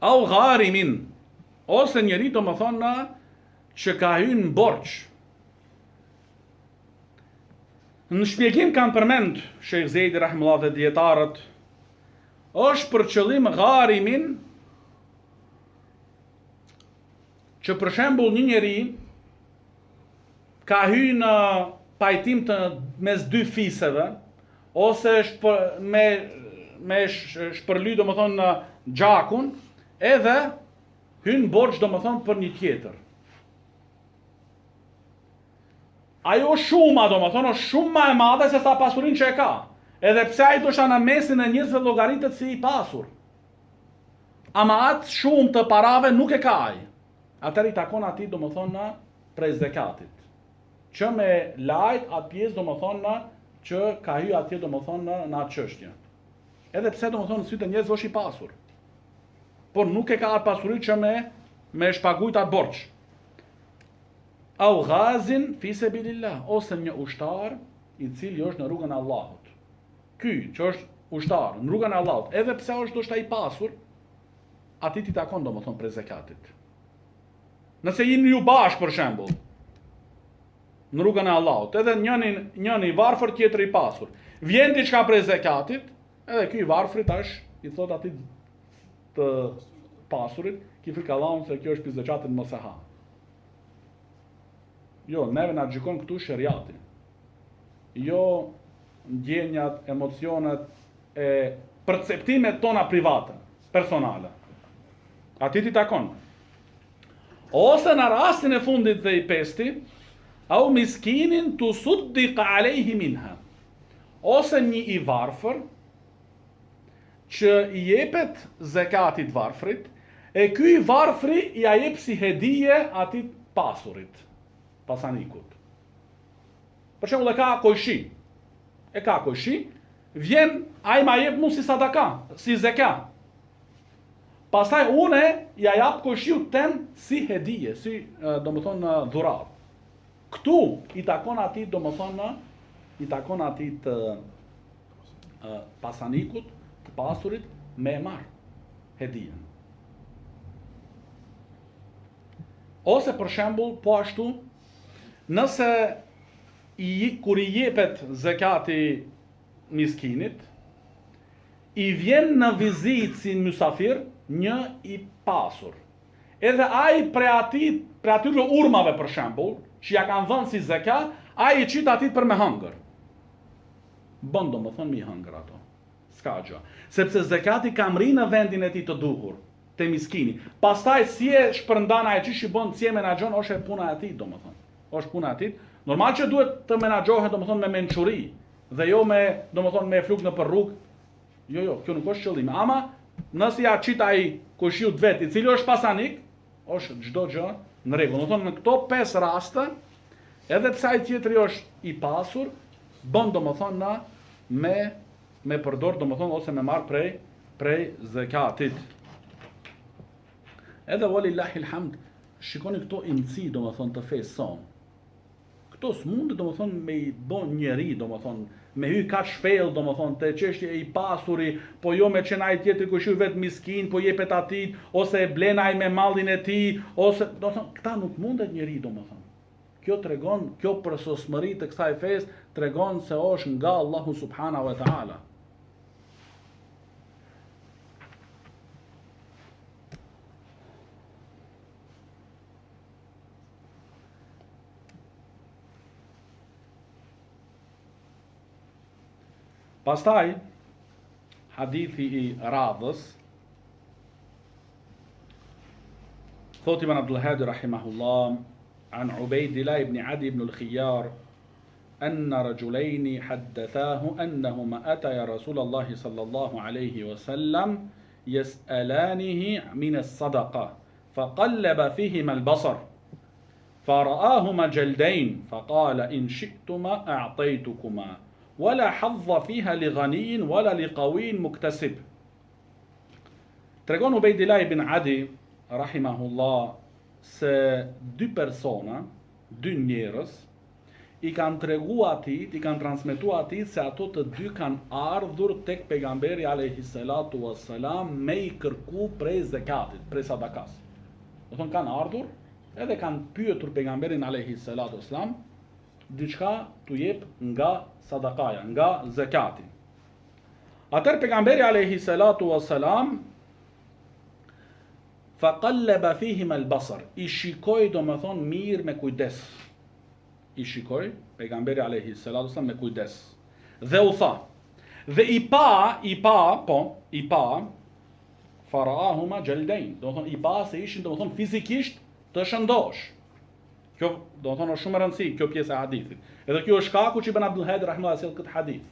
Au gharimin, ose njeri do më thonë që ka hyrë në borç. Në shpjegim kanë përmend Sheikh Zejdi rahimullah dhe dietarët, është për qëllim gharimin që për shembull një njeri ka hyrë në pajtim të mes dy fiseve, ose me shpërly domethënë në gjakun, edhe hyn borx domethënë për një tjetër. Ajo shuma domethënë është shumë më e madhe se sa pasurinë që e ka. Edhe pse ai ndoshta në mesin e njerëzve llogaritet si i pasur. Ama atë shumë të parave nuk e ka ai. Atëri takon atij domethënë prej zekatit. Që me lajt atë pjesë domethënë që ka hyrë atje domethënë në atë çështje. Edhe pse domethënë në sytë e njerëzve është i pasur. Por nuk e ka atë pasuri që me shpagujt atë borç. Au ghazin fi sabilillah, ose një ushtar i cili është në rrugën e Allahut. Ky që është ushtar në rrugën e Allahut, edhe pse është ndoshta i pasur, atij i takon domethënë prej zekatit. Nëse jeni ju bashkë për shembull në rrugën e Allahut, edhe njëri i varfër, tjetri i pasur. Vjen diçka prej zekatit, edhe ky i varfrit tash i thot atij të pasurit, ki frikë Allahun se kjo është për zekatin mos e ha. Jo, neve na gjykon këtu shariati. Jo ndjenjat, emocionet e perceptimet tona private, personale. Atij i takon. Ose në rastin e fundit dhe i pesti, au miskinin tu suddiqa alejhi minha. Ose një i varfër që i jepet zekatit varfrit, e ky i varfri i ja jep si hedije atit pasurit, pasanikut. Për shembull e ka kojshi. E ka kojshi, vjen ai ma jep mu si sadaka, si zekat. Pastaj une ja jap kojshiu tem si hedije, si domethënë dhuratë. Këtu i takon atij domethënë të pasanikut, të pasurit me marr hedijen. Ose për shembull po ashtu, nëse kur i jepet zekati miskinit, i vjen në vizitë si mysafir një i pasur. Edhe ai prej atyre urmave për shembull, që ja kanë dhënë si zekat, ai i qit atit për me hëngër. Bën domethënë mi hëngër ato. S'ka gjë. Sepse zekati ka mri në vendin e tij të duhur, te miskini. Pastaj si e shpërndan ai çish i bën, si e menaxhon, është puna e tij domethënë. Është puna e tij. Normal që duhet të menaxhohet domethënë me mençuri dhe jo me domethënë me fluk në për rrugë. Jo, kjo nuk është qëllimi. Ama nëse ja qit ai kushiut vet, i cili është pasanik, është çdo gjë në rregull. Domethënë në këto 5 raste, edhe pse ai tjetri është i pasur, bën domethënë na me përdor domethënë ose me marr prej zekatit. Edhe walillahi alhamd, shikoni këto imci domethënë të fesë son. Këto s'mund domethënë me i bën njeri domethënë me hy ka shpell domethënë te çështja e i pasuri, po jo me çena ai tjetri kush vet miskin, po jepet atit ose e blen ai me mallin e tij, ose domethënë këta nuk mundet njeri domethënë. Kjo tregon, kjo përsosmëri të kësaj fesë tregon se është nga Allahu subhanahu wa taala. Pastaj, hadithi i radhës, thot Ibn Abdul Hadi rahimahullah, an Ubaydillah ibn Adi ibn al-Khiyar, أن رجلين حدثاه أنهما أتيا رسول الله صلى الله عليه وسلم يسألانه من الصدقة فقلب فيهما البصر فرآهما جلدين فقال إن شئتما أعطيتكما ولا حظ فيها لغني ولا لقوي مكتسب. Tregon Ubaydillah ibn Adi rahimahullah se dy persona, dy njerëz i kanë tregu atit, i kanë transmetu atit se ato të dy kanë ardhur tek pejgamberi alayhi salatu wassalam me i kërku prej zekatit, prej sadakas. Do thonë kanë ardhur edhe kanë pyetur pejgamberin alayhi salatu wassalam diçka t'u jep nga sadakaja, nga zekati. Atër pejgamberi alayhi salatu wassalam faqallaba fihim al-basar, i shikoi domethënë mirë me kujdes. I shikoi pejgamberi alayhi salatu wasallam me kujdes. Dhe u tha, dhe i pa faraahuma jaldain, do të thonë i pa se ishin domethënë fizikisht të shëndosh. Kjo do të thonë është shumë e rëndësishme kjo pjesë e hadithit. Edhe kjo është shkaku që Ibn Abdul Hadi rahimahullah sjell këtë hadith.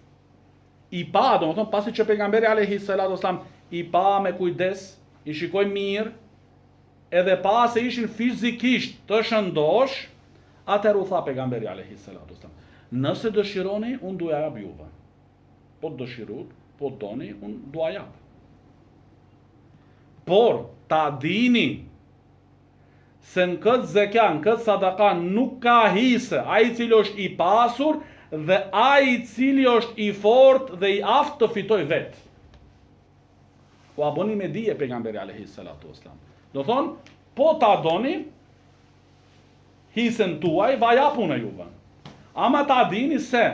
I pa, do të thonë pasi që pejgamberi alayhi salatu wasallam i pa me kujdes, i shikoi mirë, edhe pa se ishin fizikisht të shëndosh, atëherë u tha pejgamberi alayhi salatu wasallam, nëse dëshironi, unë dua jap juve. Po dëshironi, po doni, unë dua jap. Por ta dini se në këtë zekat, në këtë sadaka nuk ka hise ai i cili është i pasur dhe ai i cili është i fortë dhe i aftë të fitoj vet. U aboni me dije pejgamberi alayhi salatu wasallam. Do thonë, po ta doni hisën tuaj, va japun e juve. Ama ta dini se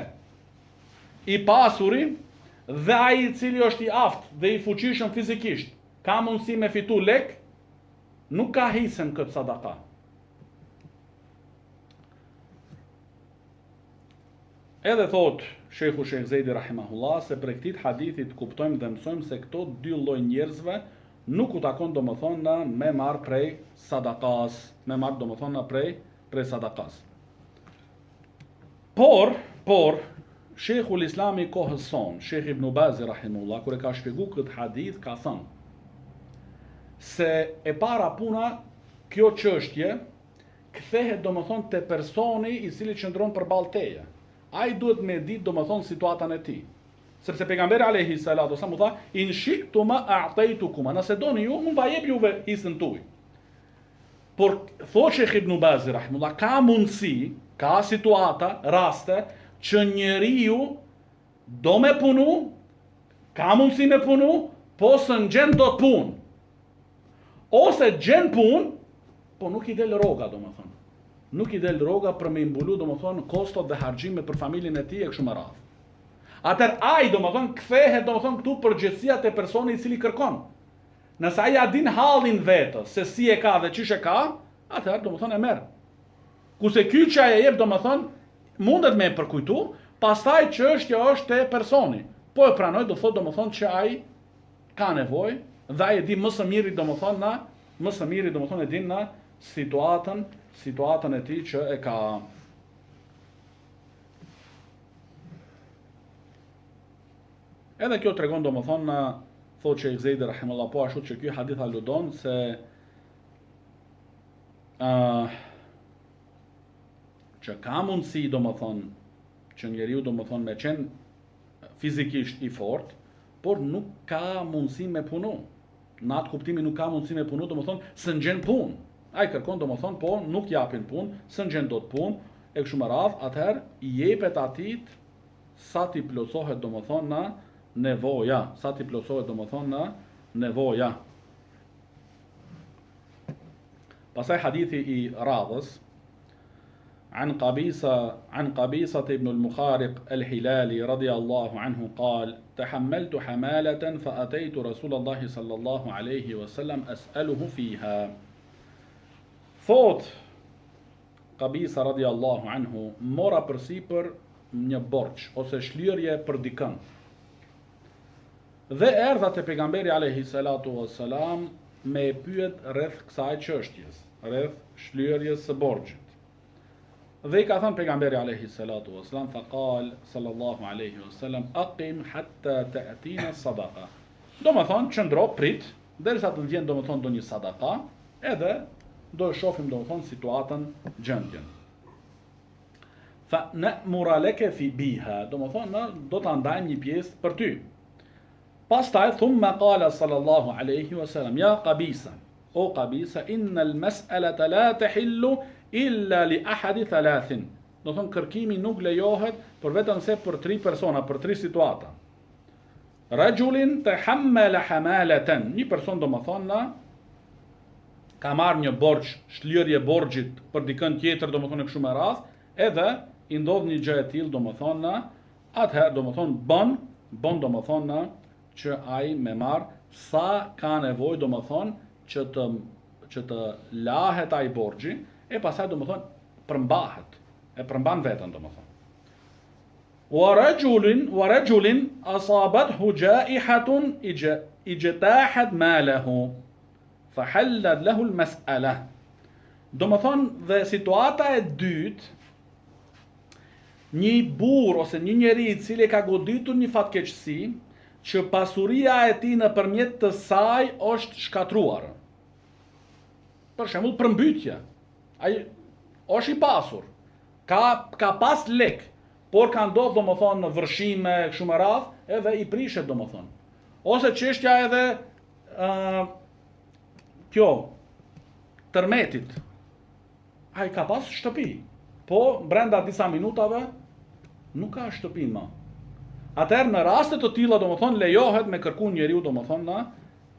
i pasuri dhe ai i cili është i aftë dhe i fuqishëm fizikisht ka mundësi me fitu lek, nuk ka hisën këtë sadaka. Edhe thot Shekhu Shekh Zejdi rahimahullah se për këtit hadithit kuptojmë dhe mësojmë se këto dy lloj njerëzve nuk u takon domethënë me marr prej sadakas, me marr domethënë prej sadakas. Por Shekhu l-Islami kohës son, Shekh Ibn Bazi rahimahullah, kur e ka shpjegu këtë hadith, ka thënë se e para puna kjo çështje kthehet domethënë te personi i cili qëndron përballë teje. Ai duhet me ditë domethënë situatën e tij. Sepse pejgamberi alayhi salatu wasallam u tha, in shi'tuma a'taytukuma, nëse doni ju, unë va jep juve hisën tuaj. Por thotë Shekh Ibn Bazi rahimahullah, ka mundësi, ka situata, raste që njeriu do me punu, ka mundësi me punu, po së në gjen do të punë. Ose gjen punë, po nuk i del roga, do më thënë. nuk i del rroga për me imbulu domethënë kostot dhe harxhimet për familjen e tij e kështu me radhë. Atëherë ai domethënë kthehet domethënë këtu përgjegjësia te personi i cili kërkon. Nëse ai ja din hallin vetë se si e ka dhe çish e ka, atëherë domethënë e merr. Kurse ky që ai e jep domethënë mundet me e përkujtu, pastaj çështja është te personi. Po e pranoj do thotë domethënë që ai ka nevojë dhe ai e di më së miri domethënë e din na situatën e tij që e ka. Edhe kjo tregon domethënë thotë Sheikh Zeidi rahimullah po ashtu që ky hadith aludon se që ka mundësi domethënë që njeriu domethënë me qenë fizikisht i fortë, por nuk ka mundësi me punu. Në atë kuptimi nuk ka mundësi me punu, domethënë së ngjen punë. Ai kërkon domethënë po nuk japin punë, së ngjen dot punë e kështu me radhë, atëherë i jepet atit sa ti plotësohet domethënë na nevoja, sa ti plotësohet domethënë na nevoja. Pastaj hadithi i radhës عن قبيصة بن المخارق الهلالي رضي الله عنه قال تحملت حمالة فأتيت رسول الله صلى الله عليه وسلم أسأله فيها. Thot Qabisa radiallahu anhu, mora përsipër një borxh ose shlirje për dikën. Dhe erdha te pejgamberi alayhi salatu wassalam me e pyet rreth kësaj çështjes, rreth shlirjes së borxhit. Dhe i ka thënë pejgamberi alayhi salatu wassalam, faqal sallallahu alayhi wasallam aqim hatta ta'tina sadaqa. Domethënë qëndro prit derisa të vjen domethënë ndonjë sadaka, edhe do e shohim domethënë situatën, gjendjen. Fa na'mura laka fi biha, domethënë do ta ndajmë një pjesë për ty. Pastaj thumma qala sallallahu alayhi wasallam ya Qabisa, o Qabisa, inna al-mas'alata la tahillu illa li ahadi thalathin. Do thonë kërkimi nuk lejohet për vetëm se për 3 persona, për 3 situata. Rajulin tahammala hamalatan, një person domethënë ka marrë një borxh, shlirje borxhit për dikën tjetër domethënë kështu me radhë, edhe i ndodh një gjë e tillë domethënë, atëherë domethënë bën domethënë që ai me marr sa ka nevojë domethënë që të lahet ai borxhi, e pastaj domethënë përmbahet, e përmban veten domethënë. Wa rajulin asabathu ja'ihatun ijtahat malahu fahallat lahu al-mas'ala. Domethënë dhe situata e dytë, një burr ose një njeri i cili ka goditur një fatkeqësi, që pasuria e tij nëpërmjet të saj është shkatruar. Për shembull përmbytja. Ai është i pasur, ka pas lek, por ka ndodhur domethënë në vërshime kështu me radhë, edhe i prishet domethënë. Ose çështja edhe kjo tërmetit. Ai ka pas shtëpi, po brenda disa minutave nuk ka shtëpi më. Atëherë në raste të tilla domethënë lejohet me kërku njeriu domethënë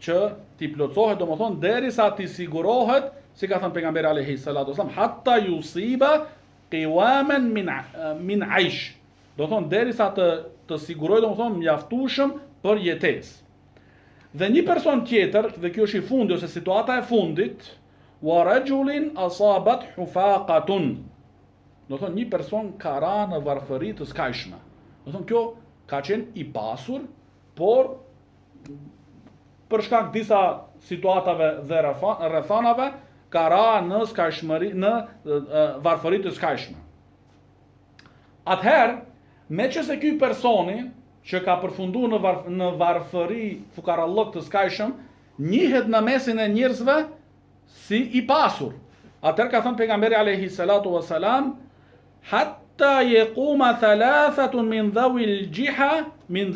që ti plotësohet domethënë derisa ti sigurohet, si ka thënë pejgamberi alayhi salatu wasallam, hatta yusiba qiwaman min aish. Do thonë derisa të siguroj domethënë mjaftueshëm për jetesë. Dhe një person tjetër, dhe kjo është i fundi ose situata e fundit, wa rajulin asabat hufaqatun. Do thonë një person ka ra në varfëri të skajshme. Do thonë kjo ka qenë i pasur, por për shkak disa situatave dhe rrethanave ka ra në skajshmëri, në varfëri të skajshme. Atëherë, meqense ky personi që ka përfunduar në varfëri fukarallok të skajshëm, njihet në mesin e njerëzve si i pasur. Atëherë ka thënë pejgamberi alayhi salatu wasalam, hatta yaquma thalathatun min dhawil jiha min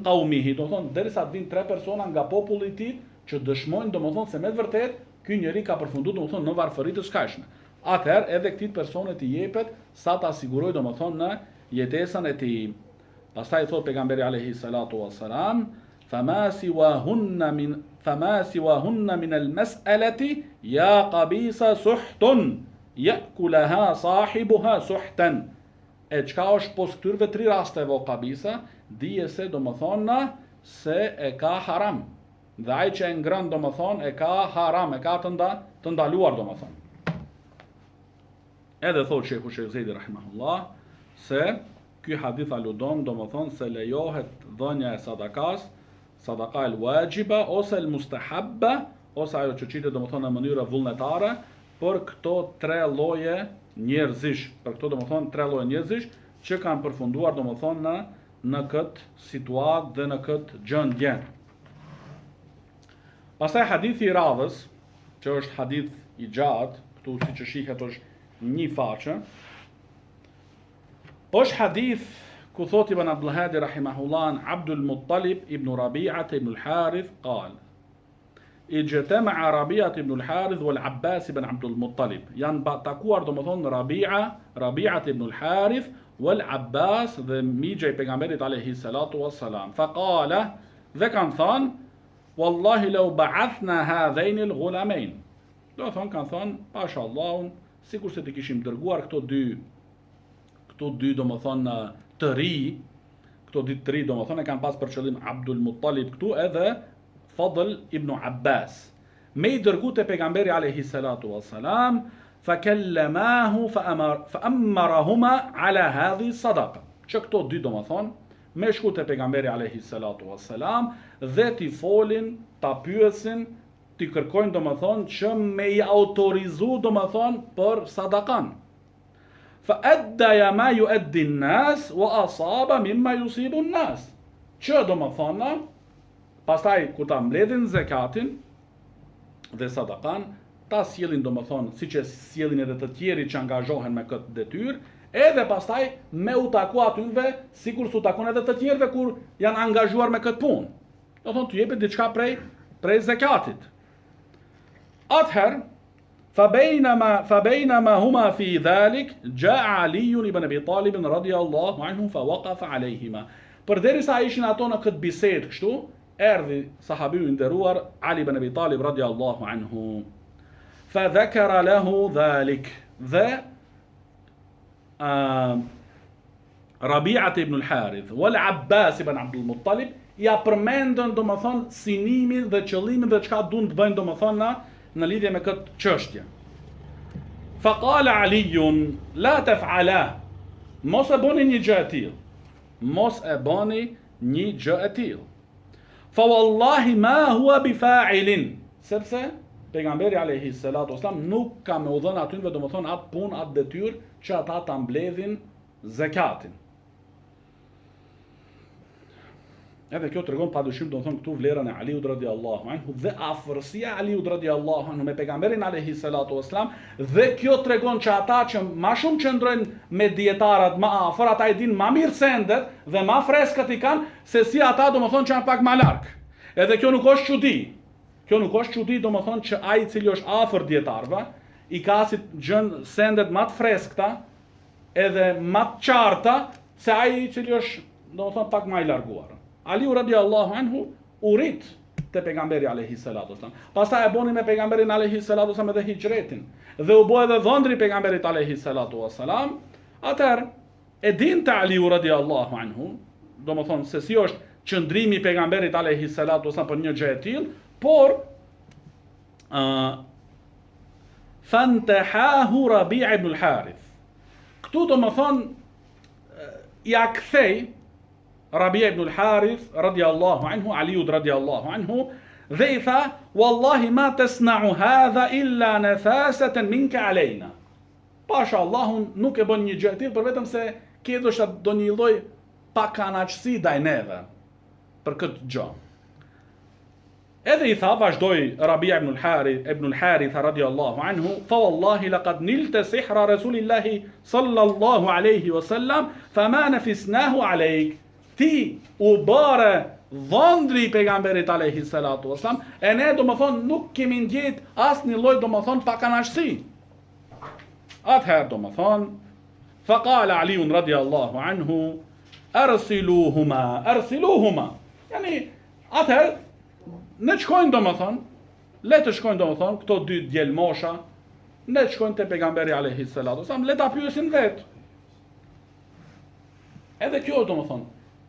qaumihi. Do thonë derisa të vinë 3 persona nga populli i tij që dëshmojnë domethënë se me të vërtet ky njeri ka përfunduar domethënë në varfëri të skajshme. Atëherë edhe këtij personit i jepet sa ta sigurojë domethënë në jetesën e tij. Pastaj thot pejgamberi alayhi salatu wassalam, fama siwahunna min al-mas'alati ya Qabisa suhtun ya'kulaha sahibuha suhtan. E çka është pos këtyre 3 rasteve o kabisa, dije se domethënë se e ka haram. Dhe ai që e ngrën domethënë e ka haram, e ka të ndaluar domethënë. Edhe thot Sheikhu Sheikh Zejdi rahimahullah se ky hadith aludon domethënë se lejohet dhënia e sadakas, sadaka el wajiba ose el mustahabba, ose ajo që qitet domethënë në mënyrë vullnetare për këto 3 lloje njerëzish, për këto domethënë 3 lloje njerëzish që kanë përfunduar domethënë në këtë situatë dhe në këtë gjendje. Pastaj hadithi i radhës, që është hadith i gjatë, këtu siç e shihet është një faqe. është hadith ku thot Ibn Abdul Hadi rahimahullah Abdul Muttalib ibn Rabi'at ibn al-Harith قال اجتمع ربيعة ibn al-Harith wal Abbas ibn Abdul Muttalib. Janë takuar domethënë Rabi'at ibn al-Harith wal Abbas dhe migja i pejgamberit alayhi salatu wassalam. Faqala, dhe kanë thënë wallahi law ba'athna hadhain al-ghulamain. Do thonë kanë thënë pashallahu, sikur se të kishim dërguar këto dy domethënë të ri, këto dy të ri domethënë kanë pas për qëllim Abdul Muttalib këtu edhe Fadl ibn Abbas. Me i dërgu te pejgamberi alayhi salatu wassalam, fakallamahu fa'amarahuma ala hadhi sadaqa. Që këto dy domethënë me shku te pejgamberi alayhi salatu wassalam dhe ti folin, ta pyesin, ti kërkojnë domethënë që me i autorizu domethënë për sadakan. Fa adda ma yuaddi an-nas wa asaba mimma yusibu an-nas. Që domethënë pastaj kur ta mbledhin zakatin dhe sadakan, ta sjellin domethënë siç e sjellin edhe të tjerë që angazhohen me këtë detyrë, edhe pastaj me u taku atyve sikur s'u takon edhe të tjerëve kur janë angazhuar me këtë punë. Do thonë t'u jepet diçka prej zakatit. Atëherë فبينما هما في ذلك جاء علي بن ابي طالب رضي الله عنه فوقف عليهما. Përderisa ishin ato në këtë bisedë kështu, erdhi sahabiu i nderuar Ali ibn Abi Talib radiyallahu anhu. فذكر له ذلك. Dhe Rabi'at ibn al-Harith wal Abbas ibn Abdul Muttalib ja përmendën domethënë sinimin dhe qëllimin dhe çka duan të bëjnë domethënë në lidhje me këtë çështje. Faqala Aliun la taf'ala. Mos e bëni një gjë e tillë. Mos e bëni një gjë e tillë. Fa wallahi ma huwa bifa'ilin. Sepse pejgamberi alayhi salatu wasalam nuk ka më udhën atyve domethënë atë punë, atë detyrë që ata ta mbledhin zakatin. Edhe kjo tregon padyshim domethënë këtu vlerën e Aliut radhiyallahu anhu dhe afërsia e Aliut radhiyallahu anhu me pejgamberin alayhi salatu wasalam, dhe kjo tregon që ata që më shumë qëndrojnë me dietarat më afër, ata e dinë më mirë sendet dhe më freskët i kanë se si ata domethënë që janë pak më larg. Edhe kjo nuk është çudi. Kjo nuk është çudi domethënë që ai i cili është afër dietarëve i ka si gjën sendet më të freskëta edhe më të qarta se ai i cili është domethënë pak më i larguar. Aliu radhiyallahu anhu u rit te pejgamberi alayhi salatu wasalam. Pastaj e boni me pejgamberin alayhi salatu wasalam edhe hijretin. Dhe u bë edhe dhëndri pejgamberit alayhi salatu wasalam. Atëherë e dinte Aliu radhiyallahu anhu, domethënë se si është qëndrimi i pejgamberit alayhi salatu wasalam për një gjë e tillë, por fantahahu Rabi' ibn al-Harith. Këtu domethënë ja kthej Rabi' ibn al-Harith radiyallahu anhu, Aliut radiyallahu anhu, dhe i tha, wallahi ma tasna'u hadha illa nafasatan minka alejna. Pasha Allahun nuk e bën një gjë e tillë për vetëm se ke ndoshta ndonjë lloj pakanaçësi ndaj neve për këtë gjë. Edhe i tha, vazhdoi Rabi' ibn al-Harith radiyallahu anhu, fa wallahi laqad nilta sihra rasulillahi sallallahu alaihi wasallam fama nafisnahu alayk. Ti u bare dhëndri i pejgamberit alayhi salatu wasalam, e ne domethënë nuk kemi ndjet asnjë lloj domethënë pakanaçësi. Atëherë domethënë faqala Ali radhiyallahu anhu arsiluhuma. Yani atëherë ne shkojnë domethënë, le të shkojnë domethënë këto dy djelmosha ne shkojnë te pejgamberi alayhi salatu wasalam, le ta pyesin vet. Edhe kjo domethën,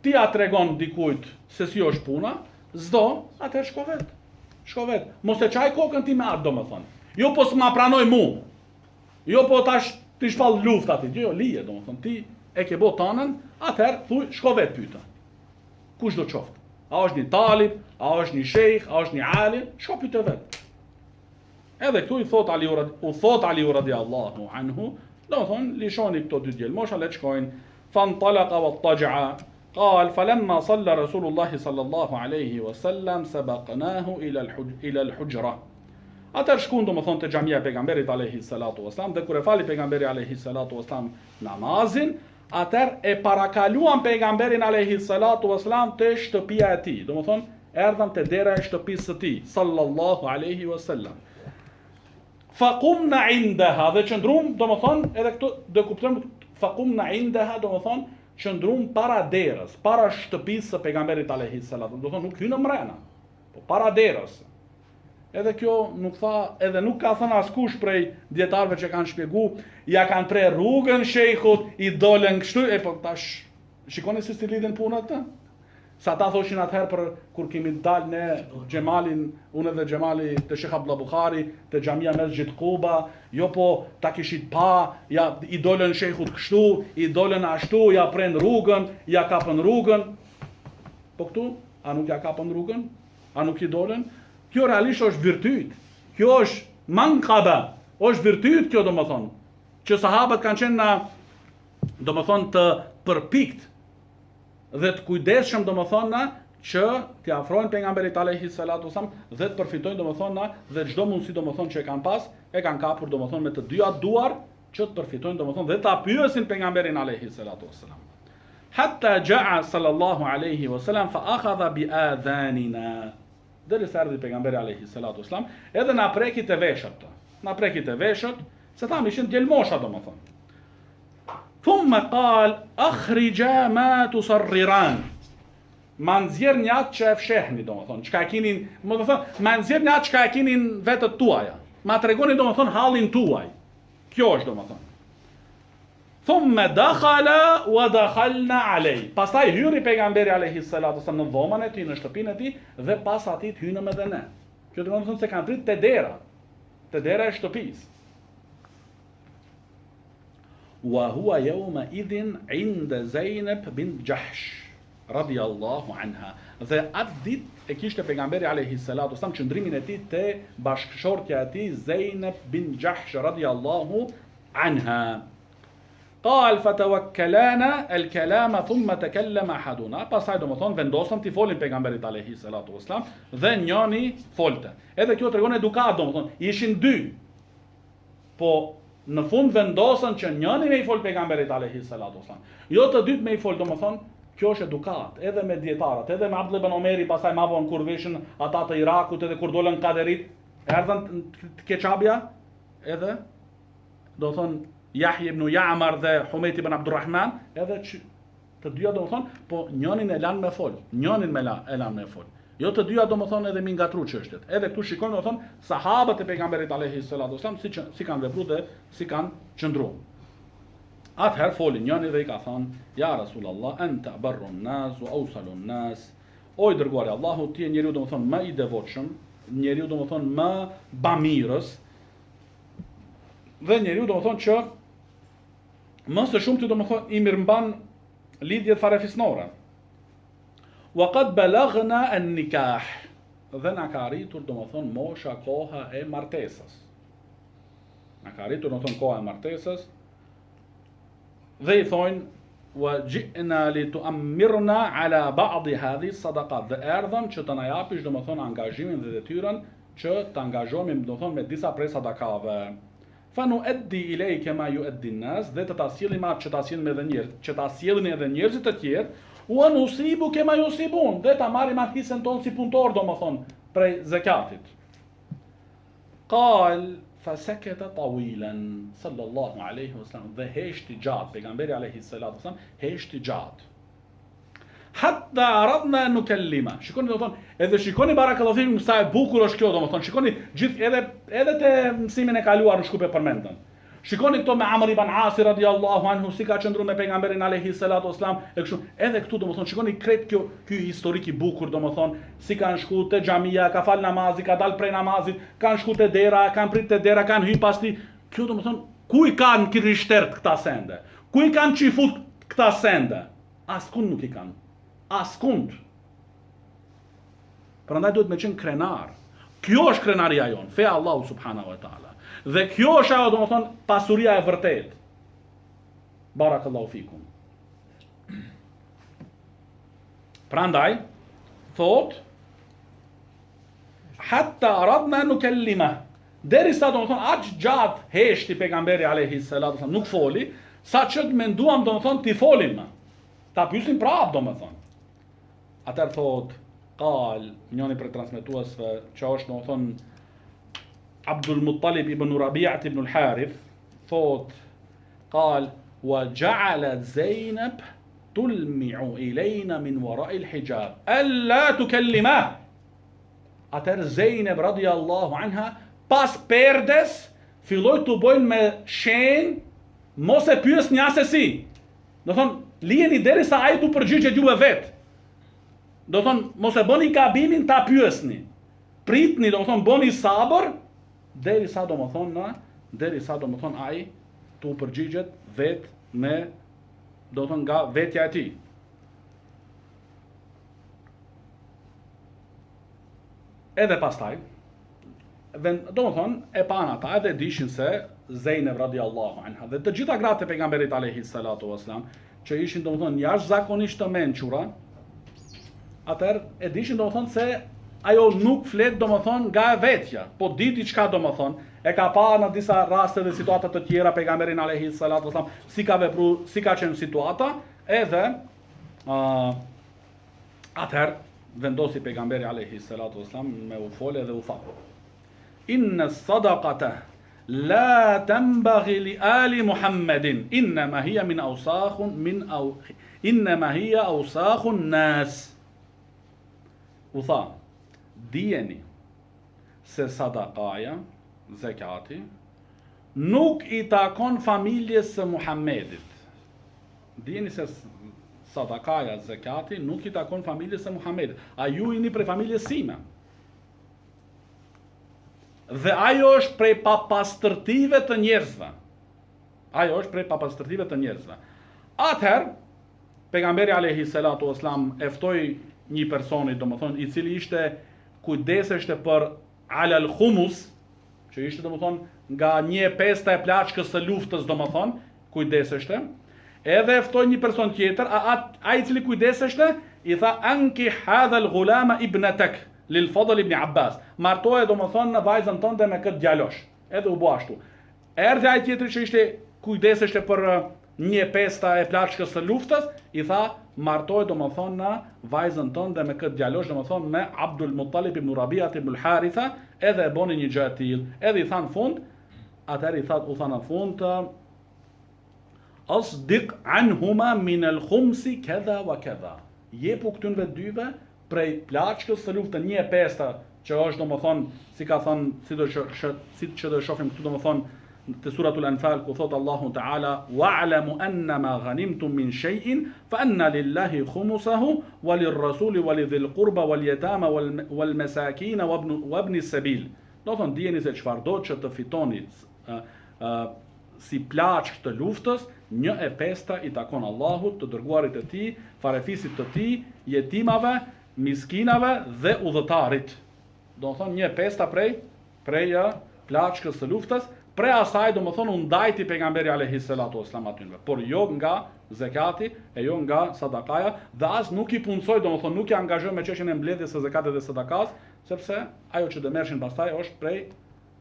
ti a tregon dikujt se si është puna, s'do, atëherë shko vet. Shko vet. Mos e çaj kokën ti me atë domethën. Jo po s'ma pranoj mu. Jo po tash ti shpall luftë aty. Jo, lije domethën, ti e ke bë tonën, atëherë thuj shko vet pyeta. Kush do qoftë? A është një talib, a është një shejх, a është një alim, shko pyet vet. Edhe këtu u thot Ali radiallahu anhu, domethën lishoni këto dy djelmosha, le të shkojnë. Fantalaqa wattaja'a. قال فلما صلى رسول الله صلى الله عليه وسلم سبقناه إلى الحجرة. Atër shkun do më thonë të xhamia e pejgamberit alayhi salatu wasalam, dhe kur e fali pejgamberi alayhi salatu wasalam namazin, atër e parakaluan pejgamberin alayhi salatu wasalam te shtëpia e tij. Do më thonë erdhën te dera e shtëpisë së tij sallallahu alaihi wasallam. Faqumna indaha, dhe qëndrum, do më thonë edhe këtu do kuptojmë faqumna indaha, do më thonë qëndrum para derës, para shtëpisë së pejgamberit alayhi salatu. Do thonë nuk hynë mrena, po para derës. Edhe kjo nuk tha, edhe nuk ka thënë askush prej dietarëve që kanë shpjegu, ja kanë pre rrugën shejhut, i dolën kështu, e po tash shikoni se si lidhen punat të. Sa ta thoshin atëherë për kur kemi dalë ne Xhemalin, unë dhe Xhemali të Sheikh Abdullah Bukhari, të xhamia Mesjid Quba, jo po ta kishit pa, ja i dolën shejhut kështu, i dolën ashtu, ja pren rrugën, ja kapën rrugën. Po këtu, a nuk ja kapën rrugën? A nuk i dolën? Kjo realisht është virtyt. Kjo është manqaba, është virtyt kjo domethënë, që sahabët kanë qenë domethënë të përpikt dhe të kujdesshëm domethënë që t'i afrojnë pejgamberit alayhi salatu wasallam dhe të përfitojnë domethënë dhe çdo mundësi domethënë që e kanë pas, e kanë kapur domethënë me të dyja duar që të përfitojnë domethënë dhe ta pyesin pejgamberin alayhi salatu wasallam. Hatta ja'a sallallahu alayhi wasallam fa akhadha bi adhanina. Deri sa erdhi pejgamberi alayhi salatu wasalam, edhe na preki të veshët. Na preki të veshët, se tham ishin djelmosha domethënë. Thumma qal akhrija ma tusarriran. Ma nxjerrni atë që e fshehni domethënë, çka e keni, domethënë, ma nxjerrni atë çka e keni vetët tuaja. Ma tregoni domethënë hallin tuaj. Kjo është domethënë. Thumma dakhala wa dakhalna alay. Pastaj hyri pejgamberi alayhi salatu wasallam në dhomën e tij, në shtëpinë e tij dhe pas atij hynëm edhe ne. Kjo do të thonë se kanë prit te dera e shtëpisë. Wa huwa yawma idhin 'inda Zainab bint Jahsh radiyallahu anha. Dhe atë ditë e kishte pejgamberi alayhi salatu wasallam qëndrimin e tij te bashkëshortja e tij Zainab bint Jahsh radiyallahu anha. قال فتوكلانا الكلام ثم تكلم احدنا. Pastaj domethënë vendosën ti folin pejgamberit alayhi salatu wasalam dhe njëri folte. Edhe kjo tregon edukat domethënë, ishin dy. Po në fund vendosën që njëri me i fol pejgamberit alayhi salatu wasalam. Jo të dytë me i fol domethënë, kjo është edukat, edhe me dietarët, edhe me Abdullah ibn Omeri, pastaj ma vonë kur veshin ata të Irakut edhe kur dolën kaderit, erdhën Keçabja, edhe do thonë Yahya ibn Ya'mar dhe Humayt ibn Abdurrahman, edhe të dyja domethënë, po njënin e lanë me fol, njënin e lanë me fol. Jo të dyja domethënë edhe mi ngatru çështjet. Edhe këtu shikojmë domethënë sahabët e pejgamberit alayhi salatu wasallam si kanë vepruar dhe si kanë qëndruar. Atëherë folin njëri dhe i ka thënë: "Ya Rasulullah, anta barrun nas wa awsalun nas." O i dërguari i Allahut, ti je njeriu domethënë më i devotshëm, njeriu domethënë më bamirës, dhe njeriu domethënë që më së shumti domethënë i mirëmban lidhjet farefisnore. Wa qad balagna an-nikah. Dhe na ka arritur domethënë mosha, koha e martesës. Na ka arritur domethënë koha e martesës. Dhe i thonë: "Wa ji'na li tu'ammirna ala ba'd hadhihi sadaqat." Dhe erdhëm që të na japish domethënë angazhimin dhe detyrën që të angazhohemi domethënë me disa prej sadakave. Fanu eddi ilejke ma ju eddi nas, dhe të ta sjellim atë që ta sjellim edhe njerëz, që ta sjellin edhe njerëzit të tjerë, u anusibu kema ju sibun, dhe ta marrim atë hisën tonë si punëtor domethënë prej zakatit. Qal fasakata tawilan sallallahu alaihi wasallam, dhe heshti gjatë, pejgamberi alayhi salatu wasallam heshti gjatë. Hatta aradna an nukallima. Shikoni domethënë, edhe shikoni barakallahu fikum sa e bukur është kjo domethënë. Shikoni gjithë edhe edhe te mësimin e kaluar në shkupe përmendën. Shikoni këto me Amr ibn Asi radiallahu anhu, si ka qëndru me pejgamberin alayhi salatu wassalam, e kështu. Edhe këtu domethënë shikoni krejt ky historik i bukur domethënë, si kanë shku te xhamia, ka fal namazi, ka dal prej namazit, kanë shku te dera, kanë prit te dera, kanë hyrë pas ti. Kjo domethënë ku i kanë kirishtert këta sende? Ku i kanë çifut këta sende? Askund nuk i kanë. Askund. Prandaj duhet me qenë krenar. Kjo është krenaria jon, fe Allahu subhanahu wa taala. Dhe kjo është ajo domethënë pasuria e vërtet. Barakallahu fikum. Prandaj thot hatta aradna nukellima. Derisa domethënë aq gjatë heshti pejgamberi alayhi salatu wasallam nuk foli, saqë menduam domethënë ti folim. Ta pyesim prap domethënë. Atëherë thot qal, njëri prej transmetuesve që është domethënë Abdul Muttalib ibn Rabi'at ibn al-Harith, thot قال وجعلت زينب تلمع إلينا من وراء الحجاب ألا تكلمه. Atëherë Zeynep radiallahu anha pas perdes filloi të bojnë me shenjë mos e pyes një asesi. Do thon lijeni derisa ai tu përgjigjet juve vet. Do thon mos e bëni gabimin ta pyesni. Pritni, do thon bëni sabër derisa do thon ai tu përgjigjet vet me do thon nga vetja e tij. Edhe pastaj do thon e pan ata edhe dishin se Zeynep radiallahu anha dhe të gjitha gratë e pejgamberit alayhi salatu wassalam që ishin do thon jashtëzakonisht të mençura, atëherë e dishin do thon se ajo nuk flet domethën nga vetja, po di diçka domethën, e ka parë në disa raste dhe situata të tjera pejgamberin alayhi salatu wasallam si ka vepruar, si ka qenë situata, edhe atëherë vendosi pejgamberi alayhi salatu wasallam me u folë dhe u tha: Inna sadaqata la tanbaghi li ali Muhammedin, innama hiya min awsakhun innama hiya awsakhun nas. U tha: dijeni se sadakaja, zekati, nuk i takon familjes së Muhammedit. Dijeni se sadakaja, zekati, nuk i takon familjes së Muhammedit. A ju jeni prej familjes sime. Dhe ajo është prej papastërtive të njerëzve. Ajo është prej papastërtive të njerëzve. Atëherë, pejgamberi alayhi salatu wasallam e ftoi një personi, domethënë, i cili ishte kujdeseshte për alal khumus, që ishte domethënë nga 1/5 e plaçkës së luftës, domethënë, kujdeseshte. Edhe ftoi një person tjetër, ai i cili kujdeseshte, i tha anki hadha al-ghulama ibnatak lil Fadl ibn Abbas. Martoje domethënë në vajzën tënde me këtë djalosh. Edhe u bë ashtu. Erdhi ai tjetri që ishte kujdeseshte për 1/5 e plaçkës së luftës, i tha martoje domethënë në vajzën tënde me këtë djalosh, domethënë me Abdul Muttalib ibn Rabi'at ibn al-Haritha, edhe e boni një gjë të tillë. Edhe i tha në fund, atëherë u tha në fund asdiq anhuma min al-khumsi kadha wa kadha. Jepu këtynve dyve prej plaçkës së luftës 1/5, që është domethënë, si ka thënë, si që do shohim këtu domethënë te suratul Anfal ku thot Allahu Ta'ala wa'lamu annama ghanimtum min shay'in fa anna lillahi khumsahu wa lirrasuli wa lidhil qurba wal yatama wal masakin wa ibn as-sabil. Do thon dijeni se çfarë do që të fitoni si plaçk të luftës, 1/5 i takon Allahut, të dërguarit e tij, farefisit të tij, jetimave, miskinave dhe udhëtarit. Do thon 1/5 prej plaçkës së luftës. Pre asaj do më thonë u ndajti pejgamberi alayhi salatu wasallam atyre, por jo nga zekati e jo nga sadakaja, dhe as nuk i punsoi, do më thonë nuk i angazhoi me çështjen e mbledhjes së zekatit dhe sadakas, sepse ajo që dëmershin pastaj është prej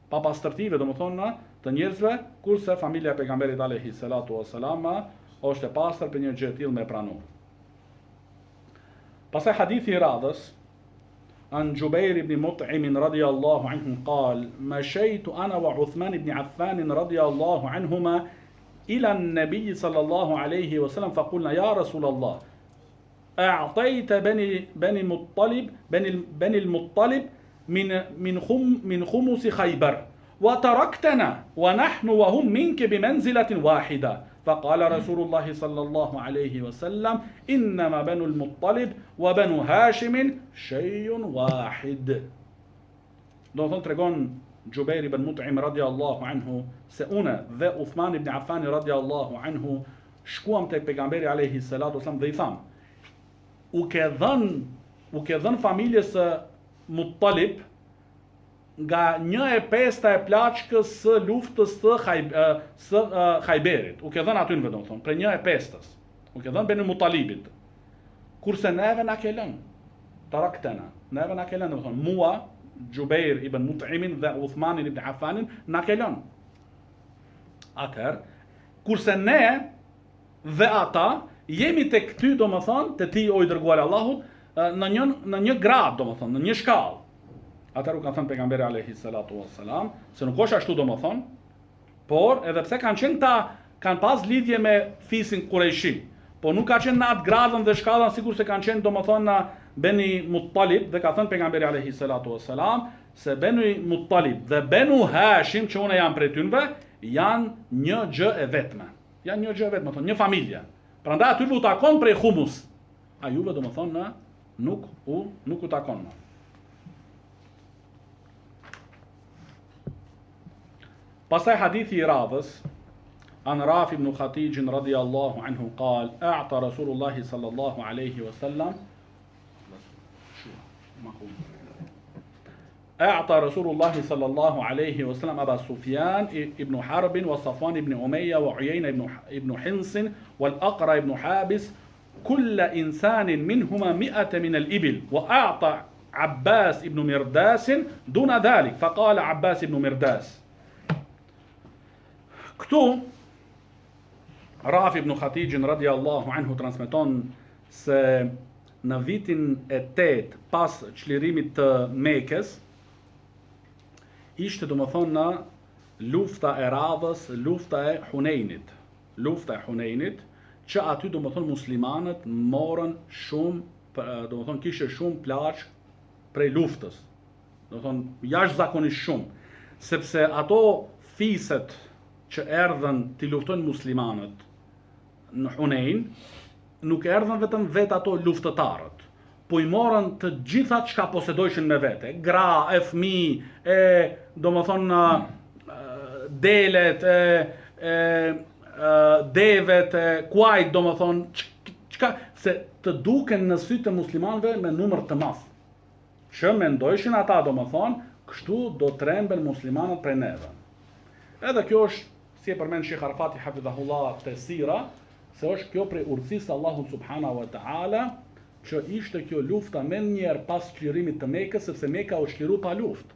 papastërtive, do më thonë të njerëzve, kurse familja e pejgamberit alayhi salatu wasallam është e pastër për një gjë të tillë me pranuar. Pastaj hadithi i radhës عن جبير بن مطعم رضي الله عنه قال مشيت أنا وعثمان بن عفان رضي الله عنهما إلى النبي صلى الله عليه وسلم فقلنا يا رسول الله أعطيت بني المطلب من خمس خيبر وتركتنا ونحن وهم منك بمنزلة واحدة فقال رسول الله صلى الله عليه وسلم إنما بنو المطلب وبنو هاشم شيء واحد. Do të thonë tregon Jubair ibn Mut'im radiallahu anhu se une dhe Uthman ibn Affan radiallahu anhu shkuam tek pejgamberi alayhi salatu wasallam dhe I tham u ke dhën familjes së Muttalib nga 1/5 e plaçkës së luftës së Khajberit. U ke dhënë aty në vetëm thonë, për 1/5. U ke dhënë Benu Muttalibit. Kurse neve na ke lënë. Taraktena. Neve na ke lënë, do të thonë, mua, Jubair ibn Mut'imin dhe Uthmanin ibn Affanin na ke lënë. Atëherë, kurse ne dhe ata jemi tek ty, domethënë, te ti o I dërguar Allahut, në një grad, domethënë, në një shkallë. Atëherë u kanë thënë pejgamberi alayhi salatu wassalam se nuk është ashtu domethënë, por edhe pse kanë pas lidhje me fisin Qurayshi, po nuk ka qenë në atë gradën dhe shkallën sikur se kanë qenë domethënë në Beni Muttalib, dhe ka thënë pejgamberi alayhi salatu wassalam se Beni Muttalib dhe Benu Hashim, që une jam prej tynve, janë një gjë e vetme. Janë një gjë e vetme, thonë, një familje. Prandaj aty u takon prej humus. A juve domethënë nuk u takon më. Pastaj hadithi I radhës an Rafi ibn Khatij radiyallahu anhu قال أعطى رسول الله صلى الله عليه وسلم أعطى رسول الله صلى الله عليه وسلم أبا سفيان ابن حرب وصفوان ابن أمية وعيينة ابن حنص والأقرع ابن حابس كل إنسان منهما 100 من الإبل وأعطى عباس ابن مرداس دون ذلك فقال عباس ابن مرداس. Këtu Rafi ibn Khatij radiallahu anhu transmeton se në vitin e 8 pas çlirimit të Mekës ishte domethënë në lufta e radhës, lufta e Hunenit. Lufta e Hunenit, që aty domethënë muslimanët morën shumë, domethënë kishte shumë plaç prej luftës. Domethënë jashtëzakonisht shumë, sepse ato fiset që erdhen të luftojnë muslimanët në Hunein, nuk erdhen vetëm vetë ato luftëtarët, po I morën të gjitha çka posedojshin me vete, gra, e fëmijë, domethënë delet, devet, kuajt, domethënë çka se të duken në sytë të muslimanëve me numër të madh. Që mendojshin ata domethënë, kështu do tremben muslimanët prej neve. Edhe kjo është si e përmend Sheikh Arafati hafidhahullah te sira, se është kjo prej urtësisë Allahut subhanahu wa taala, që ishte kjo lufta më njëherë pas çlirimit të Mekës, sepse Meka u çliru pa luftë.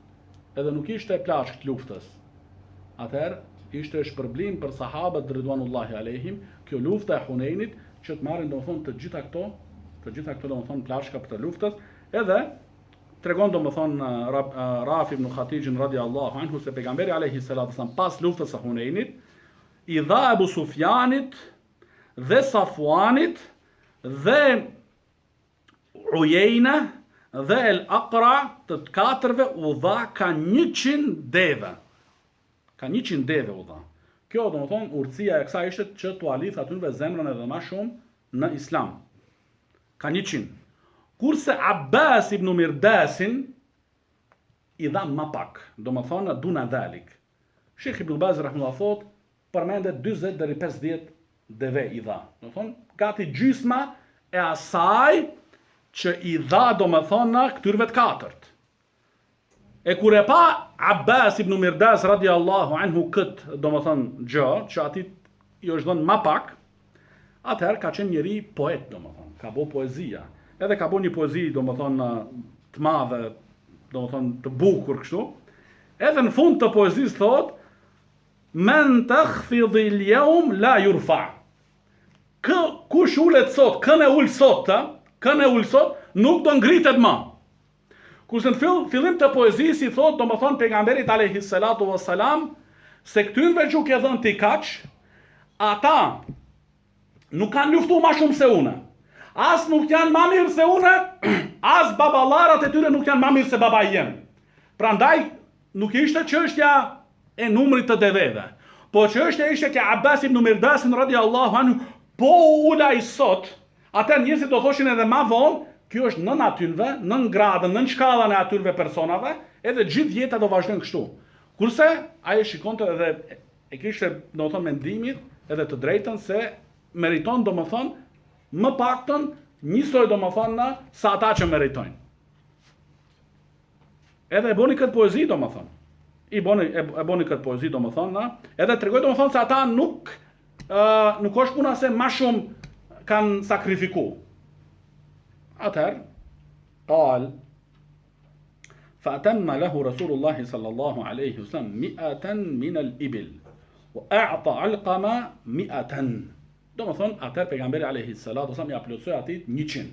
Edhe nuk ishte plaçk të luftës. Atëherë ishte shpërblim për sahabët ridwanullahi alehim, kjo lufta e Hunenit, që të marrin domethënë të gjitha këto domethënë plaçka të luftës, edhe tregon domethënë Rafi ibn Khatij radiallahu anhu se pejgamberi alayhi salatu wasallam pas luftës së Hunenit I dha Abu Sufjanit dhe Safuanit dhe Ujejna dhe El Aqra të katërve u dha ka 100 deve. Ka 100 deve u dha. Kjo domethënë urtësia e kësaj ishte që t'u alith atyve zemrën edhe më shumë në Islam. Ka 100. Kurse Abbas ibn Mirdasin I dha më pak, domethënë duna dhalik. Sheikh Ibn Baz rahimahullah thot, përmendet 40 deri 50 deve I dha. Domethënë gati gjysma e asaj që I dha domethënë këtyrve të katërt. E kur e pa Abbas ibn Mirdas radiallahu anhu këtë domethënë gjë, që ati I është dhënë më pak, atëherë ka qenë njëri poet domethënë, ka bo poezia. Edhe ka bo një poezi domethënë të madhe, domethënë të bukur kështu. Edhe në fund të poezisë thot, men takhfidhi al-yawm la yurfa. Kush ulet sot, kën e ul sot, nuk do ngritet më. Kurse në fillim të poezisë I thot, domethënë pejgamberit alayhi salatu wassalam, se këtyrve që ke dhënë ti kaq, ata nuk kanë luftuar më shumë se une. As nuk janë më mirë se une, as baballarat e tyre nuk janë më mirë se babai jem. Prandaj nuk ishte çështja e numrit të deveve. Po që ishte ke Abbas ibn Mirdasin radiallahu anhu, po ula i sot, atër njerëzit do thoshin edhe ma vonë, kjo është nën atyrve, nën gradën, nën shkallën e atyrve personave, edhe gjithë jeta do vazhdojnë kështu. Kurse, aje shikonte edhe e kishte, do më thonë, mendimit edhe të drejtën se meriton, do më thonë, më paktën njësoj, do më thonë, sa ata që meritojnë. Edhe e boni këtë poezi, do më thonë. E boni këtë poezi, do më thonë, edhe të regoj, do më thonë, se ata nuk është puna se ma shumë kanë sakrifiku. Atëherë, qal, فأتم له رسول الله صلى الله عليه وسلم 100 من الإبل وأعطى علقمة 100. Do më thonë, atëherë pejgamberi alayhi salatu wasallam ja plotësoi atit 100.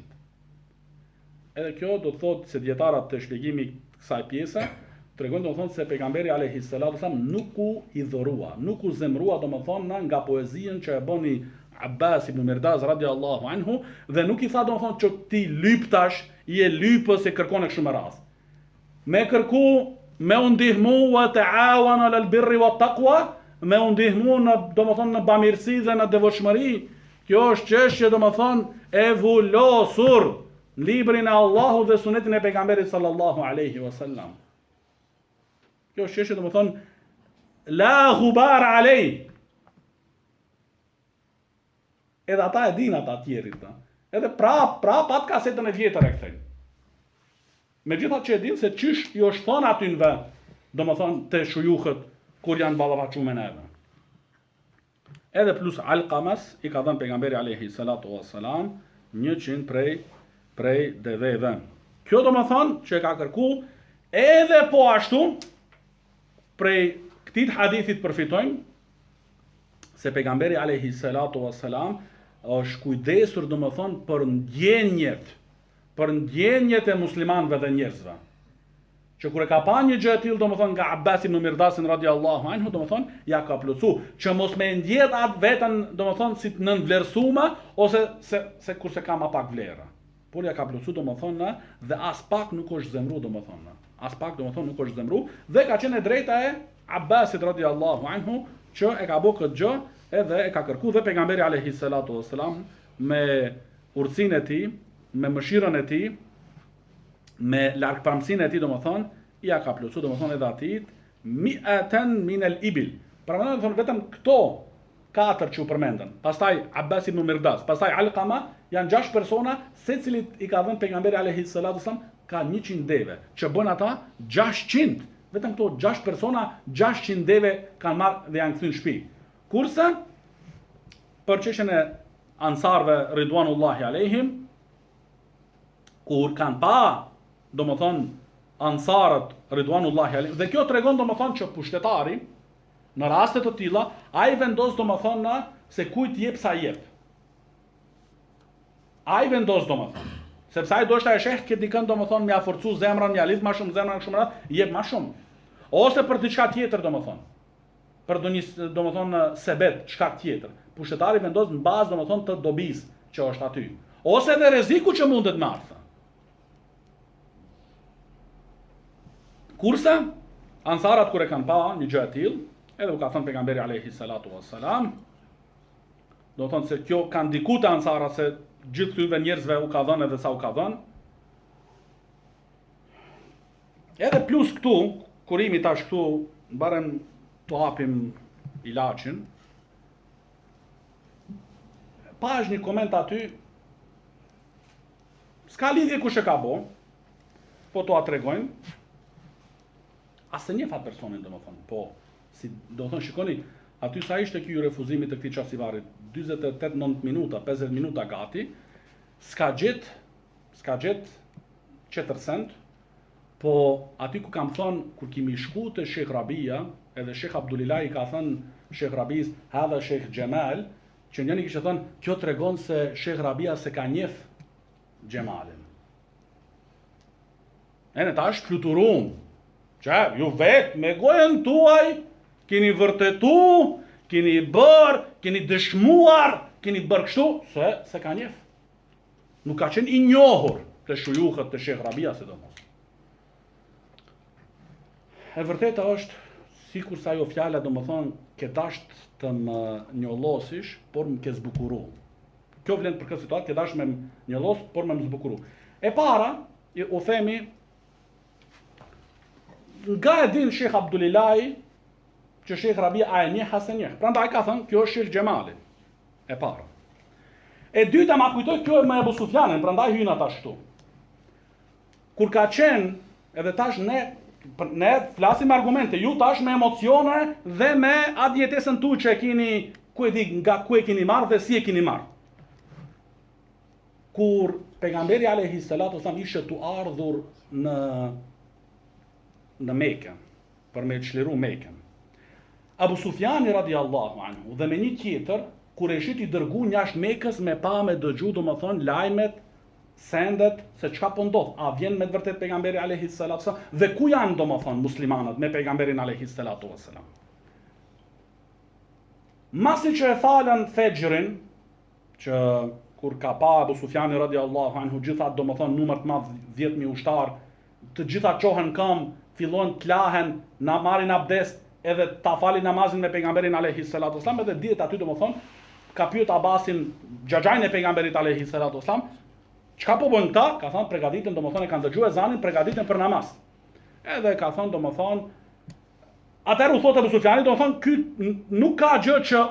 Edhe kjo do të thotë se dietarët të shpjegimi kësaj pjese tregojnë, do të thonë, se pejgamberi alayhi salatu wasallam nuk u hidhurua, nuk u zemrua, do më thonë, nga poezia që e boni Abbas ibn Mirdaz radiallahu anhu, dhe nuk i tha, do më thonë, që ti lyptash, i e lypës e kërkon e kështu me radhë. Me kërku, me u ndihmu wa ta'awana alal birri wa taqwa, me u ndihmu në, do më thonë, në bamirësi dhe në devotshmëri. Kjo është çështje, do më thonë, e vullosur në librin e Allahu dhe sunetin e pejgamberit sallallahu alaihi wasallam. Kjo është çështje, do më thonë, la ghubar alej. Edhe ata e din ata tjerit. Edhe prap atë kasetën e vjetër e kthejnë. Megjithatë që e din se çish i është thonë atynve, do më thonë, të shujuhët kur janë ballavaçuar me neve. Edhe plus Alqamas i ka dhënë pejgamberi alayhi salatu wassalam 100 prej deveve. Kjo do më thonë që e ka kërku edhe po ashtu prej këtij hadithit përfitojmë se pejgamberi alayhi salatu wassalam është kujdesur, do më thonë, për ndjenjet e muslimanëve dhe njerëzve. Që kur e ka pa një gjë e tillë, do më thonë, nga Abbas ibn Mirdasin radiallahu anhu, do më thonë, ja ka plotsu, që mos me ndjet atë vetën, do më thonë, si të nënvlerësume, ose se kurse ka ma pak vlerë. Por ja ka plotsu, do më thonë, dhe as pak nuk është zemru, do më thonë. As pak, do më thonë, nuk është zemru, dhe ka qenë e drejta e Abbasit radiallahu anhu, që e ka bo këtë gjë, edhe e ka kërku dhe pejgamberi alayhi salatu wassalam me urtësinë e tij, me mëshirën e tij, me largpamësinë e tij, domethënë, ja ka plotsu, domethënë, edhe atit 100 min al-ibil. Pra më thonë vetëm këto 4 që u përmendën. Pastaj Abbas ibn Mirdas, pastaj Alqama, janë 6 persona, secilit i ka dhënë pejgamberi alayhi salatu wassalam ka 100 deve, që bën ata 600. Vetëm këto 6 persona, 600 deve kanë marrë dhe janë kthyer në shtëpi. Kurse, për çështjen e ansarve ridwanullahi alejhim, kur kanë pa, do më thonë, ansarët ridwanullahi alejhim, dhe kjo tregon, do më thonë, që pushtetari, në rastet të tilla, ai vendos, do më thonë, se kujt jep sa jep. Ai vendos, do më thonë, sepse ai do shta e sheh këtë dikën, do më thonë, mja forcu zemrën, mja lidh ma shumë zemrën, shumë ratë, jep ma shumë. Ose për diçka tjetër, do më thonë. Për do një, do më thonë, sebet, shkak tjetër. Pushtetari vendos në bazë, do më thonë, të dobis që është aty. Ose edhe rreziku që mundet me ardhë. Kurse, ansarat kur e kanë pa një gjë e tillë, edhe u ka thënë pejgamberi alayhi salatu wassalam, do të thonë se kjo ka ndikuar te ansarat se gjithë këtyre njerëzve u ka dhënë edhe sa u ka dhënë. Edhe plus këtu, kurimi tash këtu, barem të hapim ilaçin. Pa është një koment aty, s'ka lidhje kush e ka bo, po to a tregojnë, asë një fat personin, do më thonë, po, si do thonë, shikoni, aty sa ishte kjo refuzimit të këtij çasivarit, 48-9 minuta, 50 minuta gati, s'ka gjet qetërsend, po aty ku kam thonë, kur kimi shku të Shekh Rabia, edhe Shekh Abdulillah i ka thënë Shekh Rabis, hadha Shekh Gjemal, që njëni kishte thënë, kjo tregon se Shekh Rabia se ka njeh Gjemalin. E në ta është fluturum, që ju vetë me gojën tuaj, keni vërtetu, keni bërë, keni dëshmuar, keni bërë kështu, se ka njeh. Nuk ka qenë i njohur të shujuhët të Shekh Rabia, sidomos. E vërteta është sikur sa ajo fjala domethënë ke dasht të më njollosish, por më ke zbukuru. Kjo vlen për këtë situatë, ke dash me njollos, por me më zbukuru. E para, u themi, nga e din Shekh Abdulilaj, që Shekh Rabia a e njeh as e njeh. Prandaj ka thënë, kjo është Shekh Gjemali. E para. E dyta ma kujtoj, kjo e me Ebu Sufjanin, prandaj hynë ata shtu. Kur ka qenë, edhe tash ne flasim argumente, ju tash me emocione dhe me atë jetesën tu që e kini, ku e di, nga ku e kini marrë dhe si e kini marrë. Kur pejgamberi alayhi salatu wasallam ishte tu ardhur në Mekë, për me çliru Mekën. Abu Sufjani radiallahu anhu dhe me një tjetër, Kureshit i dërgu jashtë Mekës me pa me dëgju, domethënë lajmet, sendet se çka po ndodh, a vjen me të vërtet pejgamberi alayhi salatu wasallam dhe ku janë domethënë muslimanët me pejgamberin alayhi salatu wasallam. Masi që e falën Fexhrin, që kur ka pa Abu Sufjani radiallahu anhu gjitha domethënë numër të madh 10.000 ushtar, të gjitha çohen këmbë, fillojnë të lahen, na marrin abdest, edhe ta falin namazin me pejgamberin alayhi salatu wasallam, edhe dihet aty domethënë ka pyet Abbasin xhaxhain e pejgamberit alayhi salatu wasallam, çka po bën këta? Ka thënë përgatiten, domethënë e kanë dëgjuar ezanin, përgatiten për namaz. Edhe ka thënë domethënë atëherë u thotë Abu Sufjani, domethënë ky nuk ka gjë që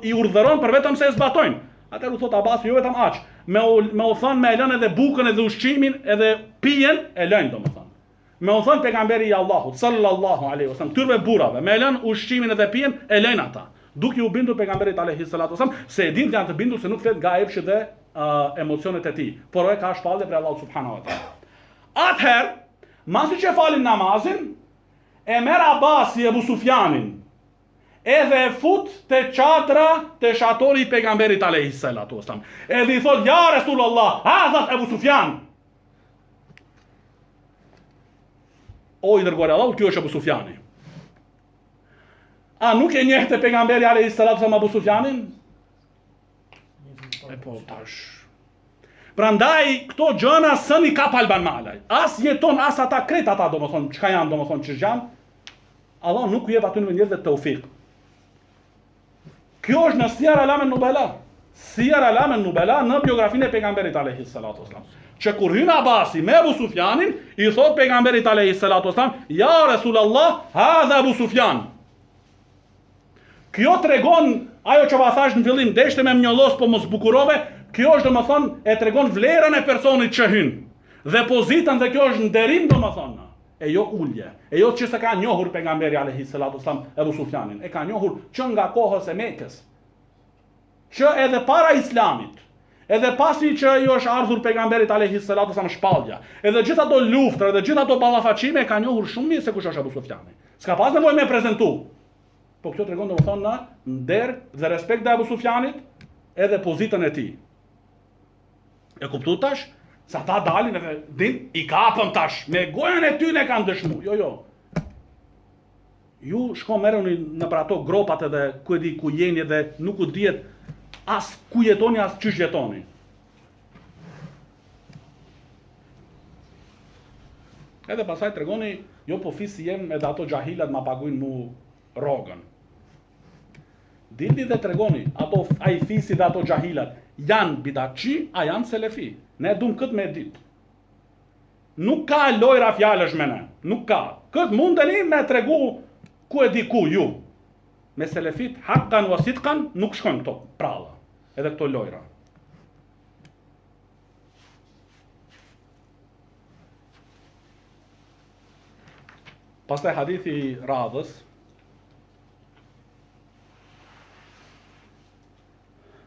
i urdhëron për vetëm se e zbatojnë. Atëherë u thotë Abbasi, jo vetëm aq, me u thënë me e lënë edhe bukën edhe ushqimin edhe pijen e lënë domethënë. Me u thënë pejgamberi i Allahut sallallahu alaihi wasallam këtyre burrave, me lënë ushqimin edhe pijen e lënë ata. Duke u bindur pejgamberit alayhi salatu wasallam, se e din janë të bindur se nuk flet nga epshi dhe emocionet e tij, por e ka shpallje për Allah subhanahu wa taala. Atëherë, masi që falin namazin, e merr Abasi Ebu Sufjanin, edhe e fut te çatra te shatori i pejgamberit alayhi salatu wasallam. Edhe i thot, ja Rasulullah, hadha Ebu Sufjan. O i dërguari Allahut, kjo është Abu Sufjani. A nuk e njehte pejgamberi alayhi salatu wasallam Abu Sufjanin? E po tash. Prandaj këto gjëna s'ni ka palban malaj. As jeton as ata kret ata domethënë çka janë domethënë që janë. Allah nuk u jep aty në njerëzve tawfik. Kjo është në Siyar Alamen Nubala. Siyar Alamen Nubala në biografinë e pejgamberit alayhi salatu wasallam. Që kur hyn Abasi me Abu Sufjanin, i thot pejgamberit alayhi salatu wasallam, ja Rasulullah, hadha Abu Sufjan. Kjo tregon ajo që thash në fillim, deshte me mjollos po mos bukurove, kjo është domethënë e tregon vlerën e personit që hyn. Dhe pozitën dhe kjo është nderim domethënë. E jo ulje. E jo që se ka njohur pejgamberi alayhi salatu wasallam Abu Sufjanin. E ka njohur që nga kohës e Mekës. Që edhe para Islamit, edhe pasi që jo është ardhur pejgamberit alayhi salatu wasallam shpallja, edhe gjithë ato luftra, edhe gjithë ato ballafaqime e ka njohur shumë mirë se kush është Abu Sufjani. S'ka pas nevojë me prezantu. Po kjo tregon domethënë në nder dhe respekt ndaj Abu Sufjanit, edhe pozitën e tij. E kuptu tash? Sa ta dalin edhe din i kapën tash, me gojën e ty ne kanë dëshmu. Jo. Ju shko merreni në për ato gropat edhe ku e di ku jeni edhe nuk u dihet as ku jetoni as çish jetoni. Edhe pasaj tregoni, jo po fisi jem edhe ato xhahilat ma paguajnë mu rrogën. Dilni dhe tregoni, ai fisi dhe ato xhahilat janë bidatçi, a janë selefi. Ne dum këtë me ditë. Nuk ka lojra fjalësh me ne, nuk ka. Këtë mundeni me tregu ku e di ku ju. Me selefit haqqan wa sidqan nuk shkojnë këto pralla, edhe këto lojra. Pastaj hadithi i radhës,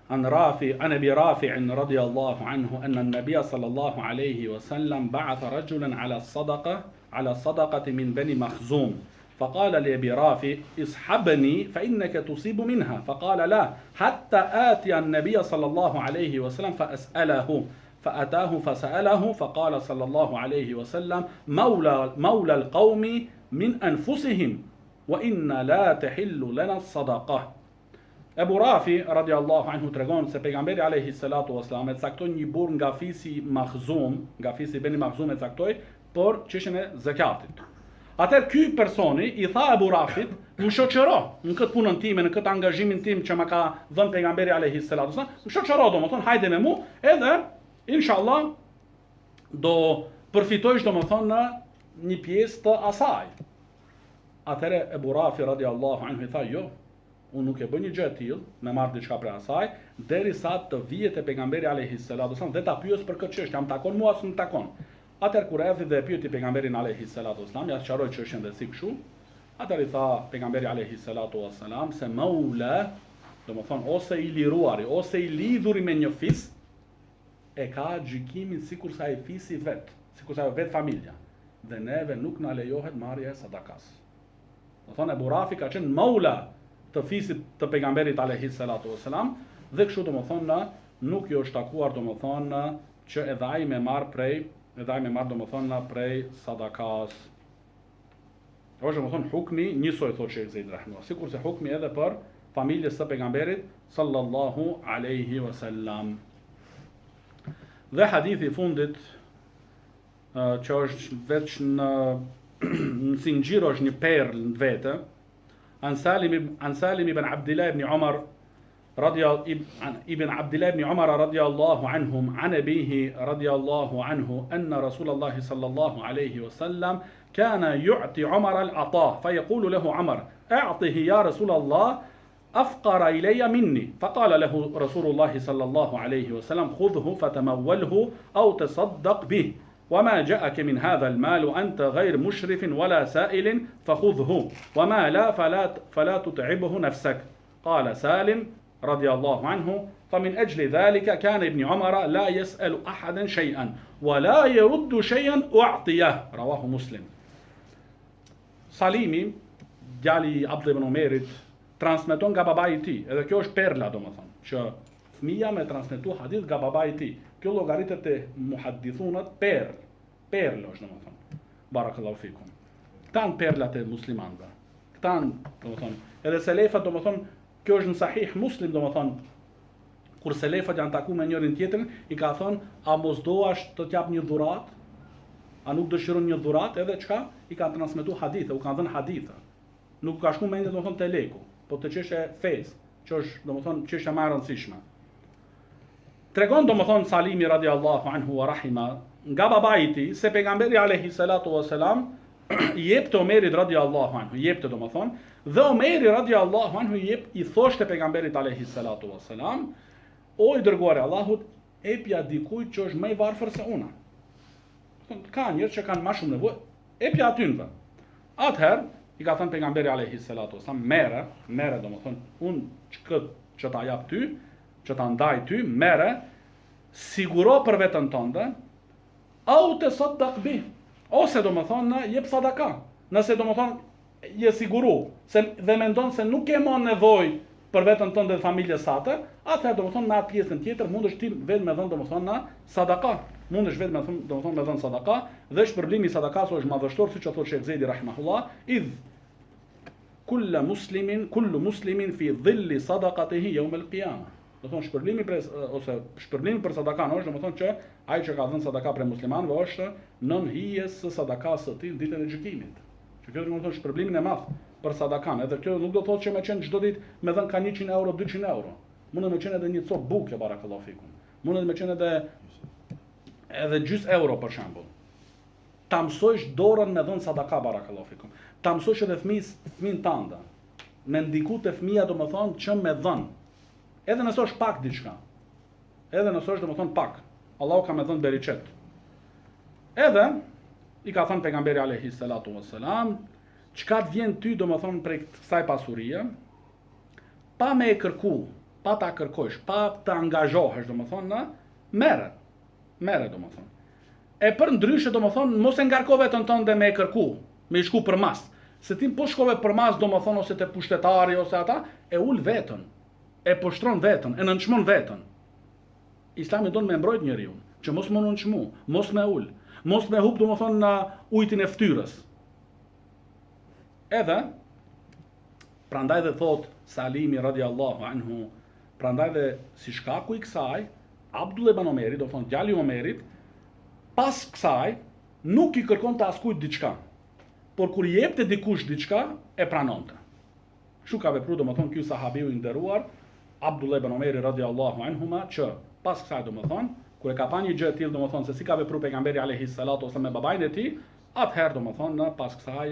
عن أبي رافع رضي الله عنه أن النبي صلى الله عليه وسلم بعث رجلا على الصدقة من بني مخزوم فقال لأبي رافع اصحبني فإنك تصيب منها فقال لا حتى آتي النبي صلى الله عليه وسلم فأسأله فأتاه فسأله فقال صلى الله عليه وسلم مولى القوم من أنفسهم وإن لا تحل لنا الصدقة. Ebu Rafi, radiallahu anhu, tregon se pejgamberi alayhi salatu wasalam e caktoi një burr nga fisi Makhzum, nga fisi Beni Makhzum e caktoi për çështjen e zakatit. Atëherë ky personi i tha Ebu Rafit, më shoqëro në këtë punën time, në këtë angazhimin tim që më ka dhënë pejgamberi alayhi salatu wasallam, më shoqëro domethënë hajde me mua, edhe inshallah do përfitojsh domethënë në një pjesë të asaj. Atëherë Ebu Rafi radiallahu anhu i tha jo, unë nuk e bëj një gjë e tillë, me marr diçka prej asaj, derisa të vihet te pejgamberi alayhi salatu wasallam dhe ta pyes për këtë çështje, jam takon mua as nuk takon. Atëherë kur erdhi dhe e pyeti pejgamberin alayhi salatu wasallam, ja sqaroi çështjen dhe si kështu. Atëherë i tha pejgamberi alayhi salatu wasallam se maula, domethënë ose i liruari, ose i lidhuri me një fis, e ka gjykimin sikur sa i fisi vet, sikur sa vet familja. Dhe neve nuk na lejohet marrja e sadakas. Do thonë Ebu Rafi ka qenë maula të fisit të pejgamberit alayhi salatu wasalam, dhe kështu domethënë nuk jo është takuar domethënë që edhe ai me marr domethënë prej sadakas. Është domethënë hukmi njësoj thotë Sheikh Zeid rahimahullah, sikur se hukmi edhe për familjes së pejgamberit sallallahu alaihi wasallam. Dhe hadithi i fundit që është veç në sinxhir është një perl në vete, an Salim ibn Abdullah ibn Umar ابن عبد الله بن عمر رضي الله عنهم عن أبيه رضي الله عنه أن رسول الله صلى الله عليه وسلم كان يعطي عمر العطاء فيقول له عمر أعطه يا رسول الله أفقر إلي مني فقال له رسول الله صلى الله عليه وسلم خذه فتموله أو تصدق به وما جاءك من هذا المال أنت غير مشرف ولا سائل فخذه وما لا فلا تتعبه نفسك. قال سالم رضي الله عنه فمن أجل ذلك كان ابن عمر لا يسأل أحدا شيئا ولا يرد شيئا أعطيه. رواه مسلم. Salimi, djali Abdullah ibn Omerit, transmeton nga babai i tij. Edhe kjo është perla domethënë, që fëmia me transmetu hadith nga babai i tij. Kjo llogaritet te muhaddithunat perl është domethënë. Barakallahu fikum. Këta janë perlat e muslimanëve. Këta janë domethënë, edhe selefat domethënë, kjo është në Sahih Muslim domethënë, kur selefat janë takuar me njërin tjetrin, i ka thonë, a mos doash të t'jap një dhuratë? A nuk dëshiron një dhuratë? Edhe çka? I kanë transmetuar hadithe, u kanë dhënë hadithe. Nuk ka shku mendje domethënë te leku, po te çështja e fesë, që është domethënë çështja më e rëndësishme. Tregon domethënë Salimi radiallahu anhu wa rahima nga babai i tij se pejgamberi alayhi salatu wasalam i jepte Omerit radiallahu anhu, i jepte domethënë, dhe Omeri radiallahu anhu i thoshte pejgamberit alayhi salatu wasalam, o i dërguari i Allahut, epja dikujt që është më i varfër se una. Ka njerëz që kanë më shumë nevojë, epja atynve. Atëherë i ka thënë pejgamberi alayhi salatu wasalam, merre domethënë, unë këtë që ta jap ty, që ta ndaj ty, merre, siguro për veten tënde, au te saddaq bi, ose domethënë jep sadaka. Nëse domethënë je siguru dhe mendon se nuk ke më nevojë për veten tënde dhe familjes sate, atëherë domethënë me atë pjesën tjetër mundesh ti vetëm me dhënë domethënë sadaka. Mundesh vetëm domethënë me dhënë sadaka, dhe shpërblimi i sadakas është madhështor, siç thotë Sheikh Zeidi rahimahullah, idh kullu muslimin fi dhilli sadaqatihi yawm al-qiyamah. Do thonë shpërblimi për sadakan është domethënë që ai që ka dhënë sadaka për muslimanëve është nën hijes së sadakas së tij ditën e gjykimit. Që kjo domethënë shpërblimin e madh për sadakan, edhe kjo nuk do thotë që më qenë çdo ditë me dhënë ka 100 euro, 200 euro. Mund të më qenë edhe një copë buke barakallahu fikum. Mund të më qenë edhe gjys euro për shembull. Ta mësojsh dorën me dhënë sadaka barakallahu fikum. Ta mësojsh edhe fëmin tënde. Me ndiku te fëmia domethënë që me dhënë. Edhe nëse është pak diçka. Edhe nëse është domethënë pak. Allahu ka më dhënë bereqet. Edhe i ka thënë pejgamberi alayhi salatu wassalam, çka të vjen ty domethënë prej kësaj pasurie, pa me e kërku, pa ta kërkosh, pa të angazhohesh domethënë, merre domethënë. E për ndryshe domethënë mos e ngarko veten tënde me e kërku, me i shku për mas. Se ti po shkove për mas domethënë ose te pushtetari ose ata, e ul veten, e poshtron veten, e nënçmon veten. Islami don me mbrojt njeriu, që mos më nënçmu, mos me ul, mos me hub domethënë në ujtin e fytyrës. Edhe prandaj dhe thot Salimi radiallahu anhu, prandaj dhe si shkaku i kësaj, Abdullah ibn Omeri, do thonë djali i Omerit, pas kësaj nuk i kërkon të askujt diçka, por kur i jepte dikush diçka, e pranonte. Kështu ka vepruar domethënë ky sahabiu i nderuar Abdullah ibn Umeri radiallahu anhuma, që pas kësaj domethënë kur e ka pa një gjë e tillë domethënë se si ka vepruar pejgamberi alayhi salatu ose me babain e tij, atëherë domethënë pas kësaj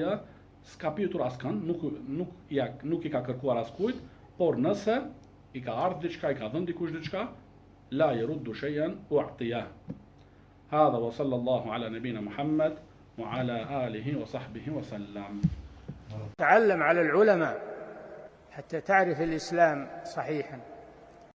s'ka pyetur askënd, nuk i ka kërkuar askujt, por nëse i ka ardhur diçka, i ka dhënë dikush diçka, la yaruddu shay'an u'tiya. Hadha wa sallallahu ala nabina Muhammad wa ala alihi wa sahbihi wa sallam. تعلم على العلماء حتى تعرف الإسلام صحيحا.